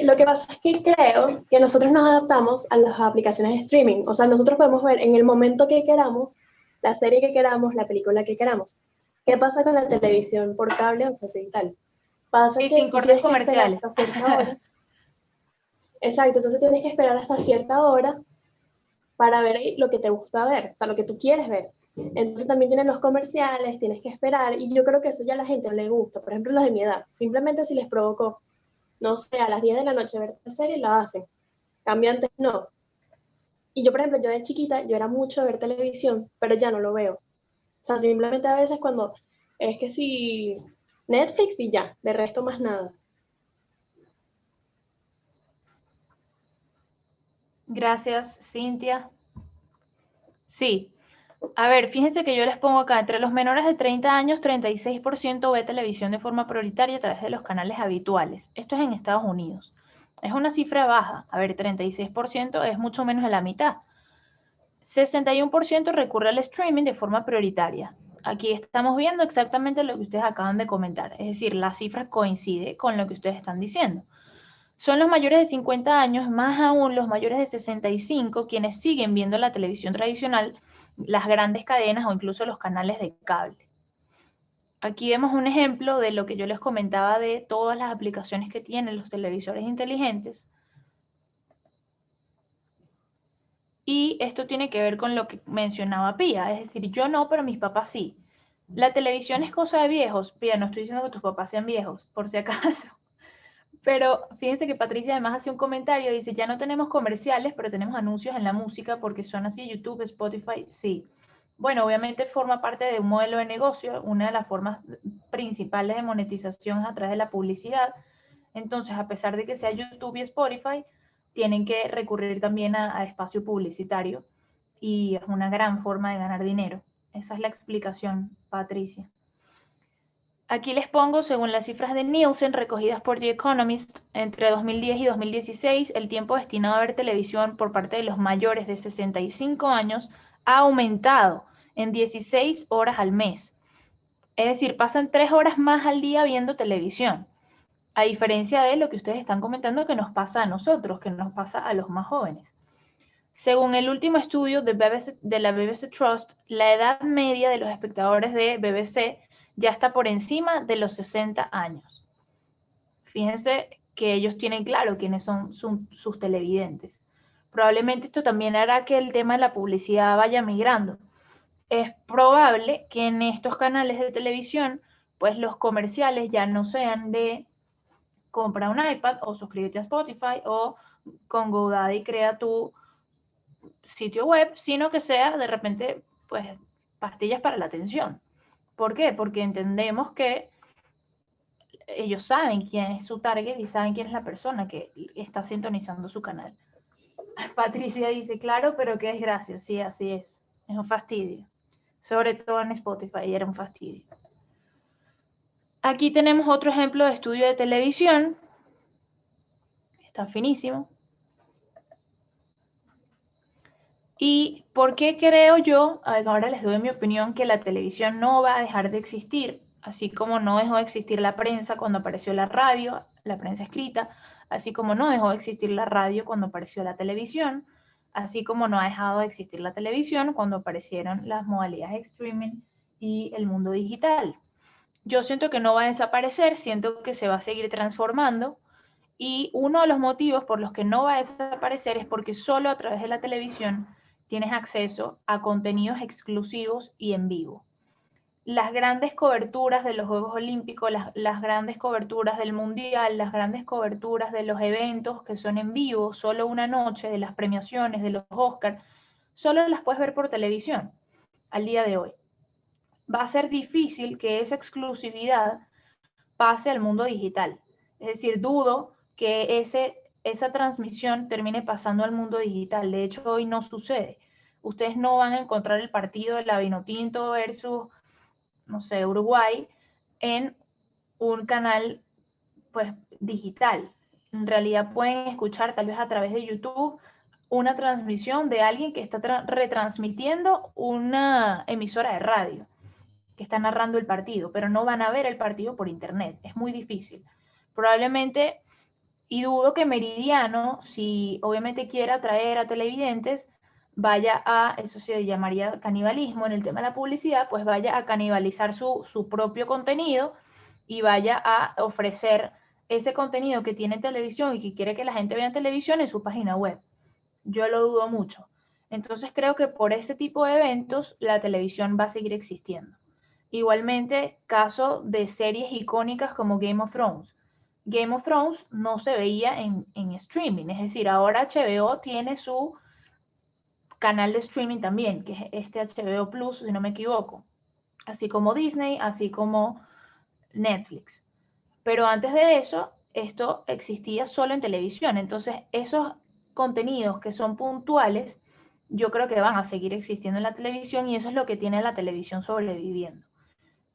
Lo que pasa es que creo que nosotros nos adaptamos a las aplicaciones de streaming. O sea, nosotros podemos ver en el momento que queramos, la serie que queramos, la película que queramos. ¿Qué pasa con la televisión por cable o satelital? Pasa Sí, que sin tú cortes tienes que esperar comerciales. hasta cierta hora. Exacto, entonces tienes que esperar hasta cierta hora para ver lo que te gusta ver, o sea, lo que tú quieres ver. Entonces también tienen los comerciales, tienes que esperar, y yo creo que eso ya a la gente no le gusta. Por ejemplo, los de mi edad, simplemente si les provocó, no sé, a las 10 de la noche ver la serie, la hacen. Cambiantes no. Y yo, por ejemplo, yo de chiquita, yo era mucho de ver televisión, pero ya no lo veo. O sea, simplemente a veces cuando es que si Netflix y ya, de resto más nada. Gracias, Cintia. Sí. A ver, fíjense que yo les pongo acá, entre los menores de 30 años, 36% ve televisión de forma prioritaria a través de los canales habituales. Esto es en Estados Unidos. Es una cifra baja. A ver, 36% es mucho menos de la mitad. 61% recurre al streaming de forma prioritaria. Aquí estamos viendo exactamente lo que ustedes acaban de comentar. Es decir, la cifra coincide con lo que ustedes están diciendo. Son los mayores de 50 años, más aún los mayores de 65, quienes siguen viendo la televisión tradicional, las grandes cadenas o incluso los canales de cable. Aquí vemos un ejemplo de lo que yo les comentaba de todas las aplicaciones que tienen los televisores inteligentes. Y esto tiene que ver con lo que mencionaba Pía, es decir, yo no, pero mis papás sí. La televisión es cosa de viejos. Pía, no estoy diciendo que tus papás sean viejos, por si acaso. Pero fíjense que Patricia además hace un comentario, dice, ya no tenemos comerciales, pero tenemos anuncios en la música porque son así, YouTube, Spotify, sí. Bueno, obviamente forma parte de un modelo de negocio, una de las formas principales de monetización es a través de la publicidad. Entonces, a pesar de que sea YouTube y Spotify, tienen que recurrir también a espacio publicitario y es una gran forma de ganar dinero. Esa es la explicación, Patricia. Aquí les pongo, según las cifras de Nielsen recogidas por The Economist, entre 2010 y 2016, el tiempo destinado a ver televisión por parte de los mayores de 65 años ha aumentado en 16 horas al mes. Es decir, pasan 3 horas más al día viendo televisión, a diferencia de lo que ustedes están comentando que nos pasa a nosotros, que nos pasa a los más jóvenes. Según el último estudio de la BBC Trust, la edad media de los espectadores de BBC ya está por encima de los 60 años. Fíjense que ellos tienen claro quiénes son sus televidentes. Probablemente esto también hará que el tema de la publicidad vaya migrando. Es probable que en estos canales de televisión, pues los comerciales ya no sean de compra un iPad o suscríbete a Spotify o con GoDaddy crea tu sitio web, sino que sea de repente, pues, pastillas para la atención. ¿Por qué? Porque entendemos que ellos saben quién es su target y saben quién es la persona que está sintonizando su canal. Patricia dice, claro, pero qué desgracia. Sí, así es. Es un fastidio. Sobre todo en Spotify era un fastidio. Aquí tenemos otro ejemplo de estudio de televisión. Está finísimo. ¿Y por qué creo yo, ahora les doy mi opinión, que la televisión no va a dejar de existir, así como no dejó de existir la prensa cuando apareció la radio, la prensa escrita, así como no dejó de existir la radio cuando apareció la televisión, así como no ha dejado de existir la televisión cuando aparecieron las modalidades de streaming y el mundo digital? Yo siento que no va a desaparecer, siento que se va a seguir transformando, y uno de los motivos por los que no va a desaparecer es porque solo a través de la televisión tienes acceso a contenidos exclusivos y en vivo. Las grandes coberturas de los Juegos Olímpicos, las grandes coberturas del Mundial, las grandes coberturas de los eventos que son en vivo, solo una noche, de las premiaciones, de los Oscars, solo las puedes ver por televisión al día de hoy. Va a ser difícil que esa exclusividad pase al mundo digital. Es decir, dudo que esa transmisión termine pasando al mundo digital. De hecho, hoy no sucede. Ustedes no van a encontrar el partido de la Vinotinto versus, no sé, Uruguay en un canal pues digital. En realidad pueden escuchar tal vez a través de YouTube una transmisión de alguien que está retransmitiendo una emisora de radio, que está narrando el partido, pero no van a ver el partido por internet. Es muy difícil. Probablemente, y dudo que Meridiano, si obviamente quiere atraer a televidentes, vaya a, eso se llamaría canibalismo en el tema de la publicidad, pues vaya a canibalizar su propio contenido y vaya a ofrecer ese contenido que tiene en televisión y que quiere que la gente vea en televisión en su página web. Yo lo dudo mucho. Entonces creo que por ese tipo de eventos la televisión va a seguir existiendo. Igualmente, caso de series icónicas como Game of Thrones. Game of Thrones no se veía en streaming, es decir, ahora HBO tiene su canal de streaming también, que es este HBO Plus, si no me equivoco, así como Disney, así como Netflix. Pero antes de eso, esto existía solo en televisión, entonces esos contenidos que son puntuales, yo creo que van a seguir existiendo en la televisión y eso es lo que tiene la televisión sobreviviendo.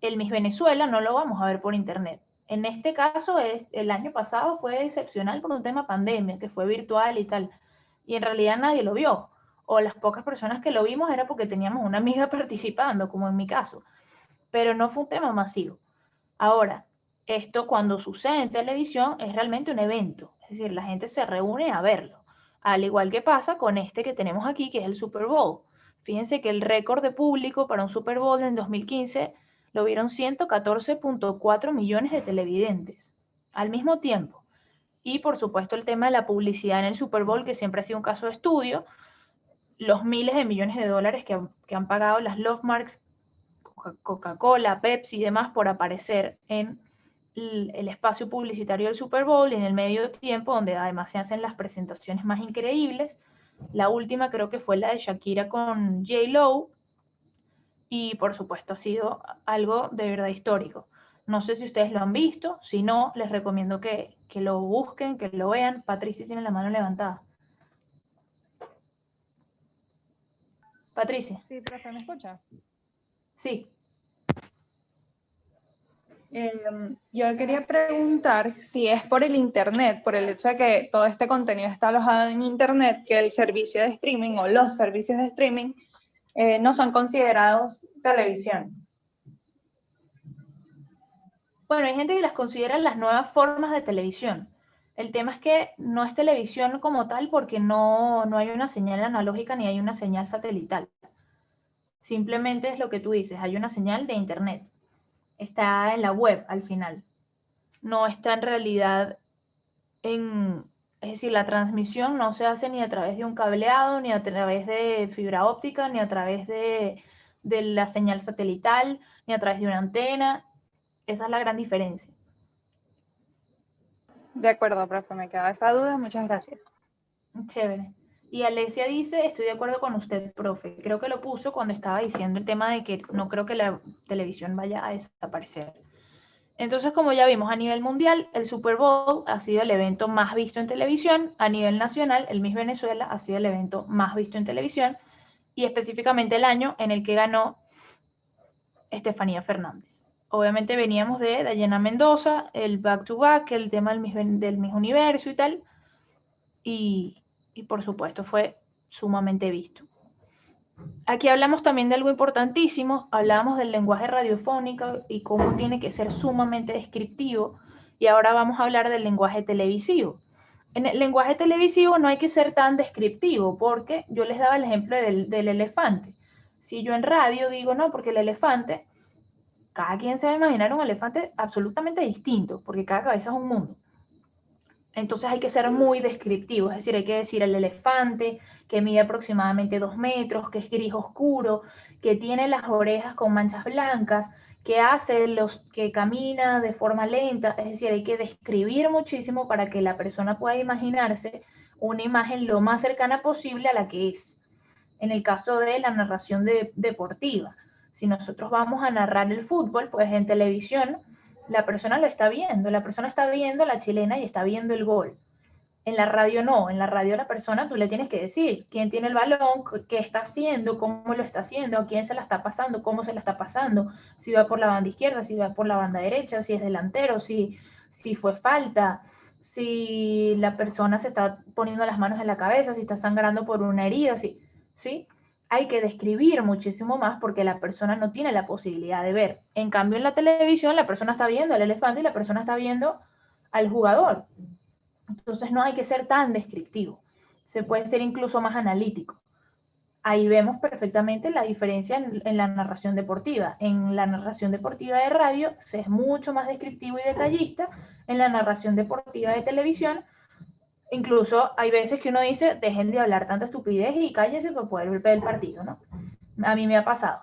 El Miss Venezuela no lo vamos a ver por internet. En este caso, el año pasado fue excepcional por un tema pandemia, que fue virtual y tal, y en realidad nadie lo vio, o las pocas personas que lo vimos era porque teníamos una amiga participando, como en mi caso, pero no fue un tema masivo. Ahora, esto cuando sucede en televisión es realmente un evento, es decir, la gente se reúne a verlo, al igual que pasa con este que tenemos aquí, que es el Super Bowl. Fíjense que el récord de público para un Super Bowl en 2015 lo vieron 114.4 millones de televidentes al mismo tiempo. Y por supuesto el tema de la publicidad en el Super Bowl, que siempre ha sido un caso de estudio, los miles de millones de dólares que han pagado las Love Marks, Coca-Cola, Pepsi y demás por aparecer en el espacio publicitario del Super Bowl, en el medio tiempo, donde además se hacen las presentaciones más increíbles. La última creo que fue la de Shakira con J-Lo, y por supuesto ha sido algo de verdad histórico. No sé si ustedes lo han visto, si no, les recomiendo que lo busquen, que lo vean. Patricia tiene la mano levantada. Patricia. Sí, profe, ¿me escucha? Sí. Yo quería preguntar si es por el internet, por el hecho de que todo este contenido está alojado en internet, que el servicio de streaming o los servicios de streaming no son considerados televisión. Bueno, hay gente que las considera las nuevas formas de televisión. El tema es que no es televisión como tal porque no hay una señal analógica ni hay una señal satelital. Simplemente es lo que tú dices, hay una señal de internet. Está en la web al final. No está en realidad es decir, la transmisión no se hace ni a través de un cableado, ni a través de fibra óptica, ni a través de la señal satelital, ni a través de una antena. Esa es la gran diferencia. De acuerdo, profe, me queda esa duda. Muchas gracias. Chévere. Y Alesia dice, estoy de acuerdo con usted, profe. Creo que lo puso cuando estaba diciendo el tema de que no creo que la televisión vaya a desaparecer. Entonces, como ya vimos a nivel mundial, el Super Bowl ha sido el evento más visto en televisión. A nivel nacional, el Miss Venezuela ha sido el evento más visto en televisión. Y específicamente el año en el que ganó Estefanía Fernández. Obviamente veníamos de Dayana Mendoza, el back-to-back, el tema del Miss Universo y tal. Y por supuesto fue sumamente visto. Aquí hablamos también de algo importantísimo, hablamos del lenguaje radiofónico y cómo tiene que ser sumamente descriptivo, y ahora vamos a hablar del lenguaje televisivo. En el lenguaje televisivo no hay que ser tan descriptivo, porque yo les daba el ejemplo del elefante. Si yo en radio digo, no, porque el elefante, cada quien se va a imaginar un elefante absolutamente distinto, porque cada cabeza es un mundo. Entonces hay que ser muy descriptivo, es decir, hay que decir el elefante, que mide aproximadamente 2 metros, que es gris oscuro, que tiene las orejas con manchas blancas, que camina de forma lenta, es decir, hay que describir muchísimo para que la persona pueda imaginarse una imagen lo más cercana posible a la que es. En el caso de la narración deportiva, si nosotros vamos a narrar el fútbol, pues en televisión la persona lo está viendo, la persona está viendo la chilena y está viendo el gol. En la radio no, en la radio a la persona tú le tienes que decir quién tiene el balón, qué está haciendo, cómo lo está haciendo, a quién se la está pasando, cómo se la está pasando, si va por la banda izquierda, si va por la banda derecha, si es delantero, si fue falta, si la persona se está poniendo las manos en la cabeza, si está sangrando por una herida, ¿sí? Hay que describir muchísimo más porque la persona no tiene la posibilidad de ver. En cambio, en la televisión la persona está viendo al elefante y la persona está viendo al jugador. Entonces no hay que ser tan descriptivo. Se puede ser incluso más analítico. Ahí vemos perfectamente la diferencia en la narración deportiva. En la narración deportiva de radio se es mucho más descriptivo y detallista. En la narración deportiva de televisión, incluso hay veces que uno dice, dejen de hablar tanta estupidez y cállense para poder ver el partido, ¿no? A mí me ha pasado.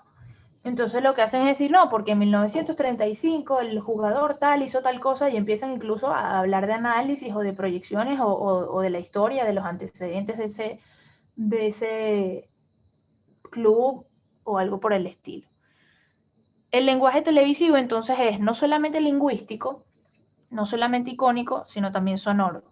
Entonces lo que hacen es decir, no, porque en 1935 el jugador tal hizo tal cosa y empiezan incluso a hablar de análisis o de proyecciones o de la historia, de los antecedentes de ese club o algo por el estilo. El lenguaje televisivo entonces es no solamente lingüístico, no solamente icónico, sino también sonoro.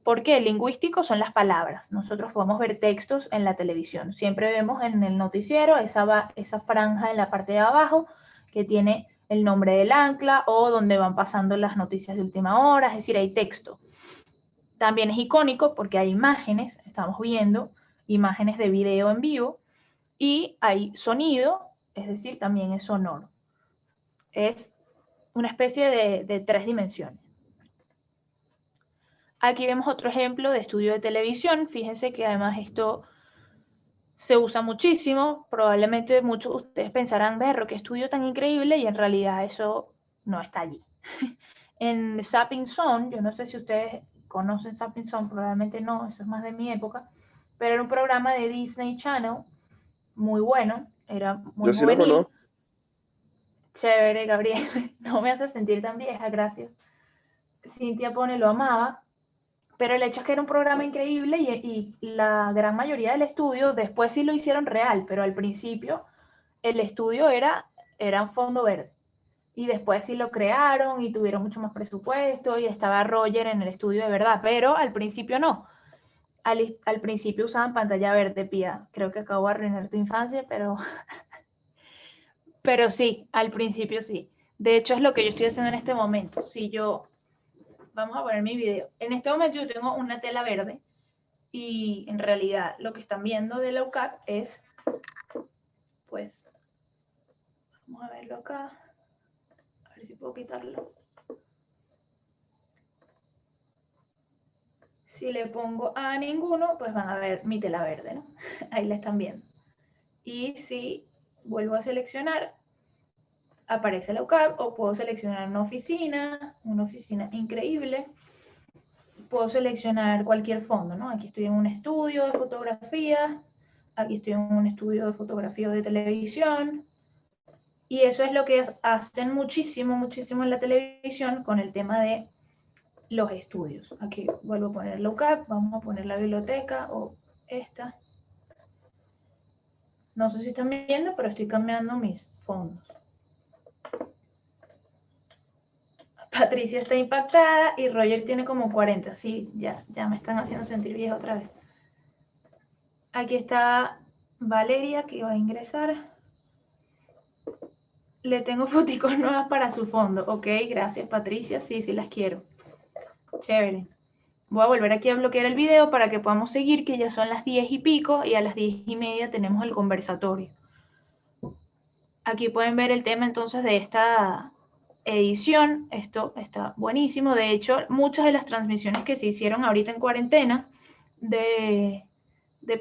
¿Por qué? Lingüístico son las palabras. Nosotros podemos ver textos en la televisión. Siempre vemos en el noticiero esa franja en la parte de abajo que tiene el nombre del ancla o donde van pasando las noticias de última hora, es decir, hay texto. También es icónico porque hay imágenes, estamos viendo imágenes de video en vivo, y hay sonido, es decir, también es sonoro. Es una especie de 3 dimensiones. Aquí vemos otro ejemplo de estudio de televisión. Fíjense que además esto se usa muchísimo. Probablemente muchos de ustedes pensarán, berro, qué estudio tan increíble, y en realidad eso no está allí. En Zapping Zone, yo no sé si ustedes conocen Zapping Zone, probablemente no, eso es más de mi época, pero era un programa de Disney Channel muy bueno, era muy Yo sí lo juvenil. conozco. Chévere, Gabriel, no me hace sentir tan vieja, gracias. Cintia Pone lo amaba. Pero el hecho es que era un programa increíble y la gran mayoría del estudio, después sí lo hicieron real, pero al principio el estudio era un fondo verde. Y después sí lo crearon y tuvieron mucho más presupuesto y estaba Roger en el estudio de verdad, pero al principio no. Al principio usaban pantalla verde, Pía. Creo que acabo de arruinar tu infancia, pero sí, al principio sí. De hecho es lo que yo estoy haciendo en este momento. Si yo... Vamos a poner mi video. En este momento yo tengo una tela verde y en realidad lo que están viendo de la UCAP es, pues, vamos a verlo acá, a ver si puedo quitarlo. Si le pongo a ninguno, pues van a ver mi tela verde, ¿no? Ahí la están viendo. Y si vuelvo a seleccionar, aparece la UCAP, o puedo seleccionar una oficina increíble. Puedo seleccionar cualquier fondo, ¿no? Aquí estoy en un estudio de fotografía, aquí estoy en un estudio de fotografía o de televisión, y eso es lo que hacen muchísimo en la televisión con el tema de los estudios. Aquí vuelvo a poner la UCAP, vamos a poner la biblioteca o esta. No sé si están viendo, pero estoy cambiando mis fondos. Patricia está impactada y Roger tiene como 40. Sí, ya me están haciendo sentir vieja otra vez. Aquí está Valeria, que va a ingresar. Le tengo foticos nuevas para su fondo. Ok, gracias Patricia. Sí, las quiero. Chévere. Voy a volver aquí a bloquear el video para que podamos seguir, que ya son las 10 y pico y a las 10:30 tenemos el conversatorio. Aquí pueden ver el tema entonces de esta edición. Esto está buenísimo. De hecho, muchas de las transmisiones que se hicieron ahorita en cuarentena de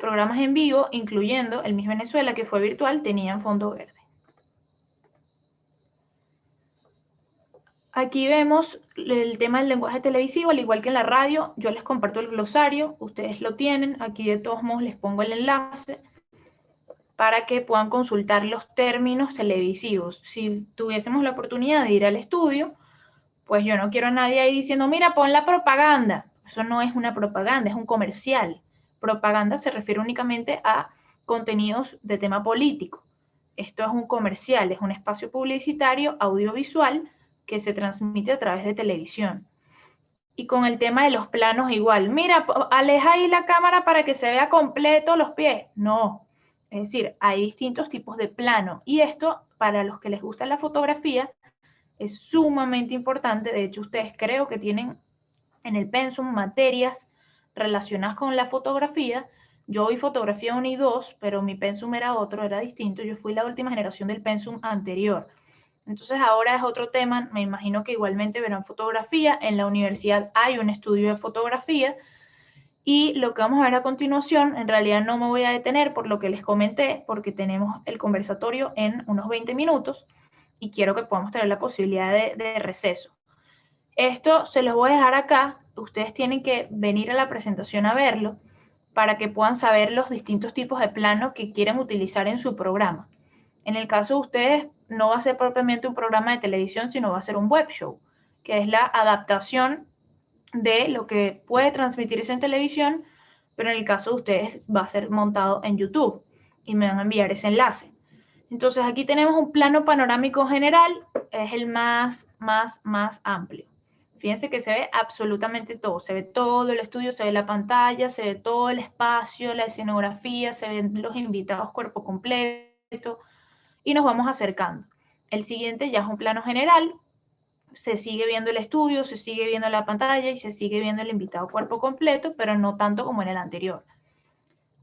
programas en vivo, incluyendo el Miss Venezuela, que fue virtual, tenían fondo verde. Aquí vemos el tema del lenguaje televisivo, al igual que en la radio. Yo les comparto el glosario, ustedes lo tienen. Aquí de todos modos les pongo el enlace para que puedan consultar los términos televisivos. Si tuviésemos la oportunidad de ir al estudio, pues yo no quiero a nadie ahí diciendo, mira, pon la propaganda. Eso no es una propaganda, es un comercial. Propaganda se refiere únicamente a contenidos de tema político. Esto es un comercial, es un espacio publicitario audiovisual que se transmite a través de televisión. Y con el tema de los planos igual. Mira, aleja ahí la cámara para que se vea completo los pies. No. Es decir, hay distintos tipos de plano. Y esto, para los que les gusta la fotografía, es sumamente importante. De hecho, ustedes creo que tienen en el pensum materias relacionadas con la fotografía. Yo vi fotografía 1 y 2, pero mi pensum era otro, era distinto. Yo fui la última generación del pensum anterior. Entonces ahora es otro tema, me imagino que igualmente verán fotografía. En la universidad hay un estudio de fotografía y lo que vamos a ver a continuación, en realidad no me voy a detener por lo que les comenté, porque tenemos el conversatorio en unos 20 minutos y quiero que podamos tener la posibilidad de receso. Esto se los voy a dejar acá, ustedes tienen que venir a la presentación a verlo para que puedan saber los distintos tipos de plano que quieren utilizar en su programa. En el caso de ustedes, no va a ser propiamente un programa de televisión, sino va a ser un web show, que es la adaptación de lo que puede transmitirse en televisión, pero en el caso de ustedes va a ser montado en YouTube y me van a enviar ese enlace. Entonces aquí tenemos un plano panorámico general, es el más amplio. Fíjense que se ve absolutamente todo, se ve todo el estudio, se ve la pantalla, se ve todo el espacio, la escenografía, se ven los invitados cuerpo completo, y nos vamos acercando. El siguiente ya es un plano general, se sigue viendo el estudio, se sigue viendo la pantalla y se sigue viendo el invitado cuerpo completo, pero no tanto como en el anterior.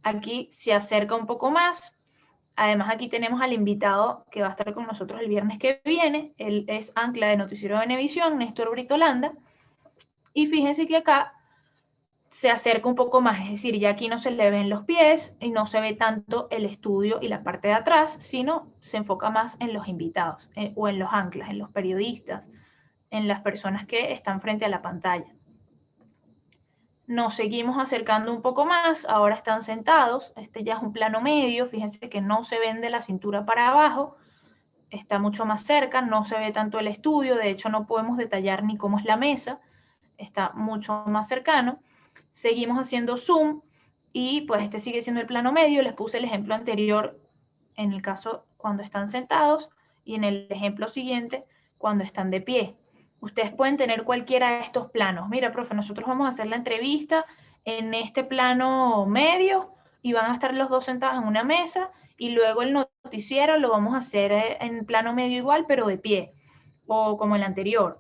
Aquí se acerca un poco más. Además, aquí tenemos al invitado que va a estar con nosotros el viernes que viene. Él es ancla de Noticiero Venevisión, Néstor Britolanda. Y fíjense que acá se acerca un poco más, es decir, ya aquí no se le ven los pies y no se ve tanto el estudio y la parte de atrás, sino se enfoca más en los invitados o en los anclas, en los periodistas, en las personas que están frente a la pantalla. Nos seguimos acercando un poco más, ahora están sentados, este ya es un plano medio, fíjense que no se ven de la cintura para abajo, está mucho más cerca, no se ve tanto el estudio, de hecho no podemos detallar ni cómo es la mesa, está mucho más cercano. Seguimos haciendo zoom y pues este sigue siendo el plano medio. Les puse el ejemplo anterior en el caso cuando están sentados y en el ejemplo siguiente cuando están de pie. Ustedes pueden tener cualquiera de estos planos. Mira, profe, nosotros vamos a hacer la entrevista en este plano medio y van a estar los dos sentados en una mesa y luego el noticiero lo vamos a hacer en plano medio igual, pero de pie, o como el anterior.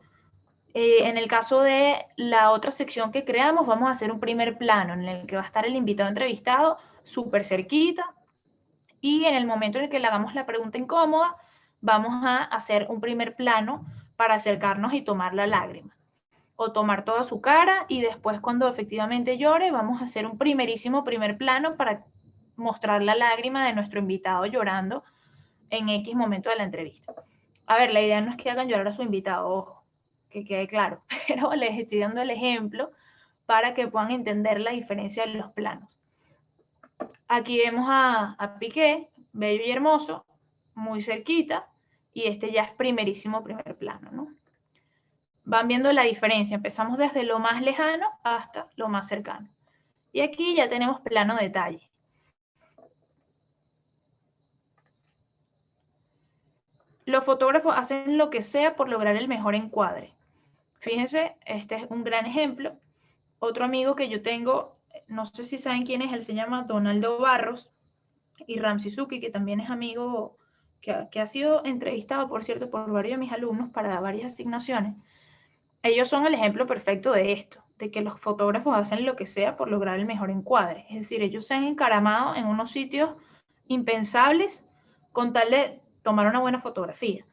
En el caso de la otra sección que creamos, vamos a hacer un primer plano en el que va a estar el invitado entrevistado súper cerquita y en el momento en el que le hagamos la pregunta incómoda, vamos a hacer un primer plano para acercarnos y tomar la lágrima o tomar toda su cara y después cuando efectivamente llore vamos a hacer un primerísimo primer plano para mostrar la lágrima de nuestro invitado llorando en X momento de la entrevista. A ver, la idea no es que hagan llorar a su invitado, ojo, que quede claro, pero les estoy dando el ejemplo para que puedan entender la diferencia de los planos. Aquí vemos a Piqué, bello y hermoso, muy cerquita, y este ya es primerísimo primer plano, ¿no? Van viendo la diferencia, empezamos desde lo más lejano hasta lo más cercano. Y aquí ya tenemos plano detalle. Los fotógrafos hacen lo que sea por lograr el mejor encuadre. Fíjense, este es un gran ejemplo. Otro amigo que yo tengo, no sé si saben quién es, él se llama Donaldo Barros, y Ramsey Suki, que también es amigo, que ha sido entrevistado, por cierto, por varios de mis alumnos para varias asignaciones. Ellos son el ejemplo perfecto de esto, de que los fotógrafos hacen lo que sea por lograr el mejor encuadre. Es decir, ellos se han encaramado en unos sitios impensables con tal de tomar una buena fotografía.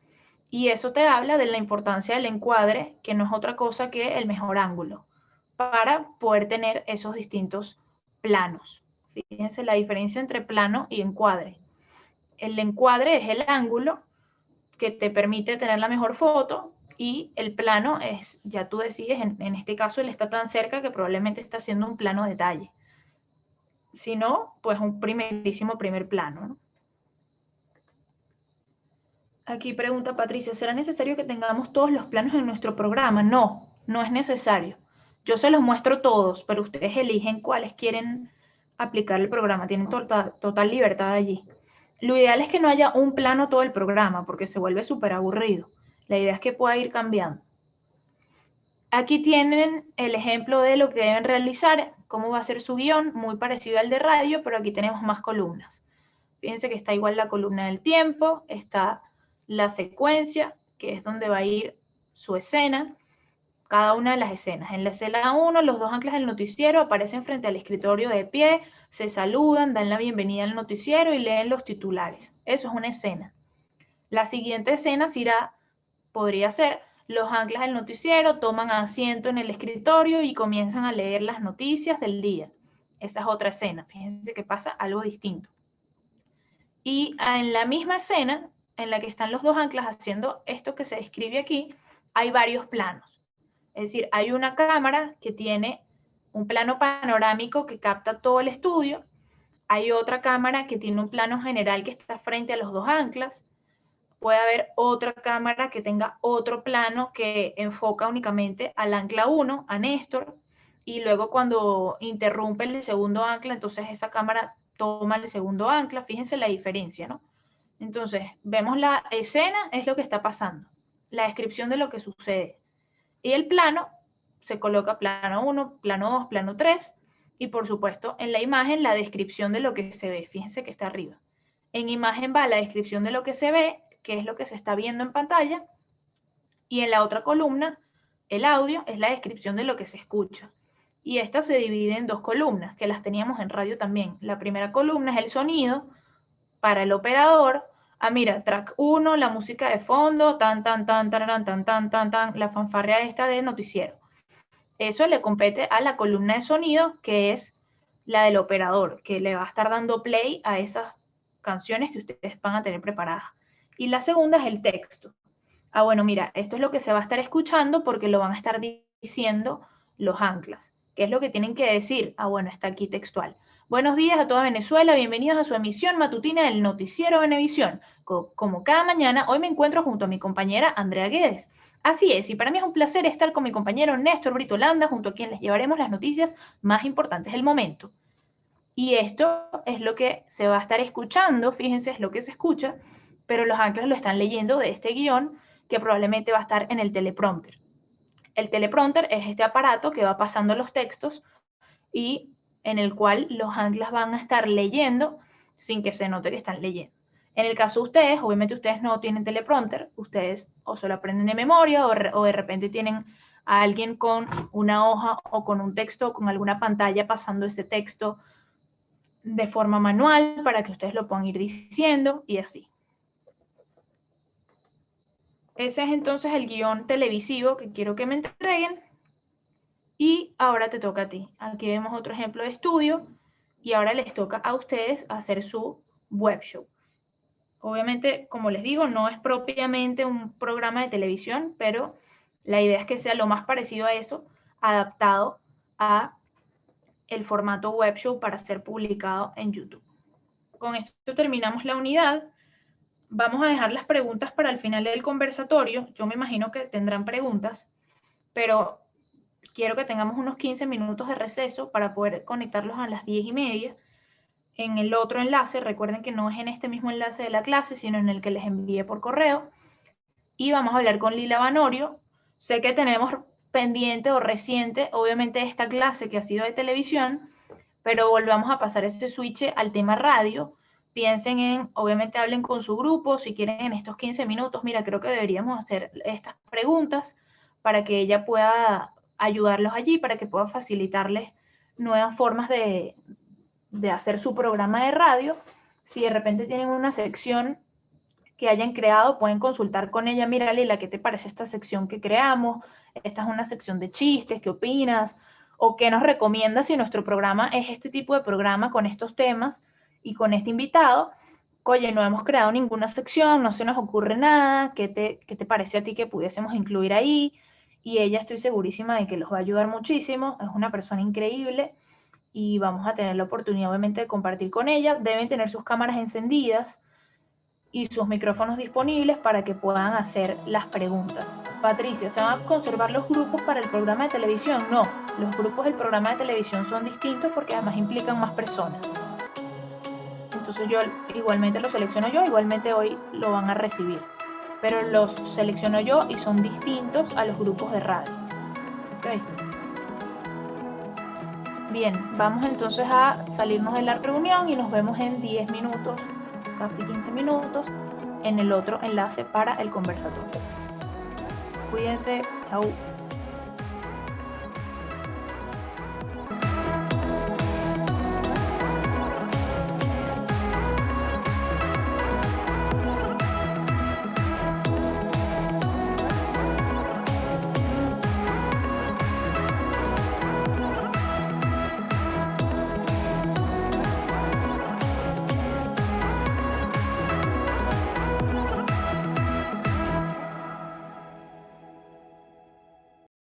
Y eso te habla de la importancia del encuadre, que no es otra cosa que el mejor ángulo, para poder tener esos distintos planos. Fíjense la diferencia entre plano y encuadre. El encuadre es el ángulo que te permite tener la mejor foto, y el plano es, ya tú decides, en este caso él está tan cerca que probablemente está haciendo un plano detalle. Si no, pues un primerísimo primer plano, ¿no? Aquí pregunta Patricia, ¿será necesario que tengamos todos los planos en nuestro programa? No, no es necesario. Yo se los muestro todos, pero ustedes eligen cuáles quieren aplicar el programa. Tienen total libertad allí. Lo ideal es que no haya un plano todo el programa, porque se vuelve súper aburrido. La idea es que pueda ir cambiando. Aquí tienen el ejemplo de lo que deben realizar, cómo va a ser su guión, muy parecido al de radio, pero aquí tenemos más columnas. Fíjense que está igual la columna del tiempo, está la secuencia, que es donde va a ir su escena, cada una de las escenas. En la escena 1, los dos anclas del noticiero aparecen frente al escritorio de pie, se saludan, dan la bienvenida al noticiero y leen los titulares. Eso es una escena. La siguiente escena podría ser: los anclas del noticiero toman asiento en el escritorio y comienzan a leer las noticias del día. Esa es otra escena. Fíjense que pasa algo distinto. Y en la misma escena, en la que están los dos anclas haciendo esto que se describe aquí, hay varios planos. Es decir, hay una cámara que tiene un plano panorámico que capta todo el estudio, hay otra cámara que tiene un plano general que está frente a los dos anclas, puede haber otra cámara que tenga otro plano que enfoca únicamente al ancla 1, a Néstor, y luego cuando interrumpe el segundo ancla, entonces esa cámara toma el segundo ancla. Fíjense la diferencia, ¿no? Entonces, vemos la escena, es lo que está pasando, la descripción de lo que sucede. Y el plano, se coloca plano 1, plano 2, plano 3, y por supuesto en la imagen la descripción de lo que se ve. Fíjense que está arriba. En imagen va la descripción de lo que se ve, que es lo que se está viendo en pantalla, y en la otra columna, el audio, es la descripción de lo que se escucha. Y esta se divide en dos columnas, que las teníamos en radio también. La primera columna es el sonido para el operador. Mira, track 1, la música de fondo, tan, tan, tan, tan, tan, tan, tan, tan, la fanfarria esta de noticiero. Eso le compete a la columna de sonido, que es la del operador, que le va a estar dando play a esas canciones que ustedes van a tener preparadas. Y la segunda es el texto. Bueno, mira, esto es lo que se va a estar escuchando porque lo van a estar diciendo los anclas. ¿Qué es lo que tienen que decir? Bueno, está aquí textual. Buenos días a toda Venezuela, bienvenidos a su emisión matutina del Noticiero Venevisión. Como cada mañana, hoy me encuentro junto a mi compañera Andrea Guedes. Así es, y para mí es un placer estar con mi compañero Néstor Brito Landa, junto a quien les llevaremos las noticias más importantes del momento. Y esto es lo que se va a estar escuchando, fíjense, es lo que se escucha, pero los anclas lo están leyendo de este guión que probablemente va a estar en el teleprompter. El teleprompter es este aparato que va pasando los textos y en el cual los anclas van a estar leyendo sin que se note que están leyendo. En el caso de ustedes, obviamente ustedes no tienen teleprompter, ustedes o se lo aprenden de memoria o de repente tienen a alguien con una hoja o con un texto o con alguna pantalla pasando ese texto de forma manual para que ustedes lo puedan ir diciendo y así. Ese es entonces el guión televisivo que quiero que me entreguen. Y ahora te toca a ti. Aquí vemos otro ejemplo de estudio y ahora les toca a ustedes hacer su web show. Obviamente, como les digo, no es propiamente un programa de televisión, pero la idea es que sea lo más parecido a eso, adaptado a el formato web show para ser publicado en YouTube. Con esto terminamos la unidad. Vamos a dejar las preguntas para el final del conversatorio. Yo me imagino que tendrán preguntas, pero quiero que tengamos unos 15 minutos de receso para poder conectarlos a las 10:30 en el otro enlace. Recuerden que no es en este mismo enlace de la clase, sino en el que les envié por correo. Y vamos a hablar con Lila Banorio. Sé que tenemos pendiente o reciente, obviamente, esta clase que ha sido de televisión, pero volvamos a pasar ese switch al tema radio. Piensen obviamente hablen con su grupo, si quieren en estos 15 minutos, mira, creo que deberíamos hacer estas preguntas para que ella pueda ayudarlos allí para que pueda facilitarles nuevas formas de hacer su programa de radio. Si de repente tienen una sección que hayan creado, pueden consultar con ella, mira Lila, ¿qué te parece esta sección que creamos? Esta es una sección de chistes, ¿qué opinas? O qué nos recomiendas si nuestro programa es este tipo de programa con estos temas y con este invitado. Oye, no hemos creado ninguna sección, no se nos ocurre nada, ¿qué te parece a ti que pudiésemos incluir ahí? Y ella estoy segurísima de que los va a ayudar muchísimo, es una persona increíble y vamos a tener la oportunidad obviamente de compartir con ella. Deben tener sus cámaras encendidas y sus micrófonos disponibles para que puedan hacer las preguntas. Patricia, ¿se van a conservar los grupos para el programa de televisión? No, los grupos del programa de televisión son distintos porque además implican más personas. Entonces yo igualmente los selecciono yo, igualmente hoy lo van a recibir. Pero los selecciono yo y son distintos a los grupos de radio. ¿Okay? Bien, vamos entonces a salirnos de la reunión y nos vemos en 10 minutos, casi 15 minutos, en el otro enlace para el conversatorio. Cuídense, chao.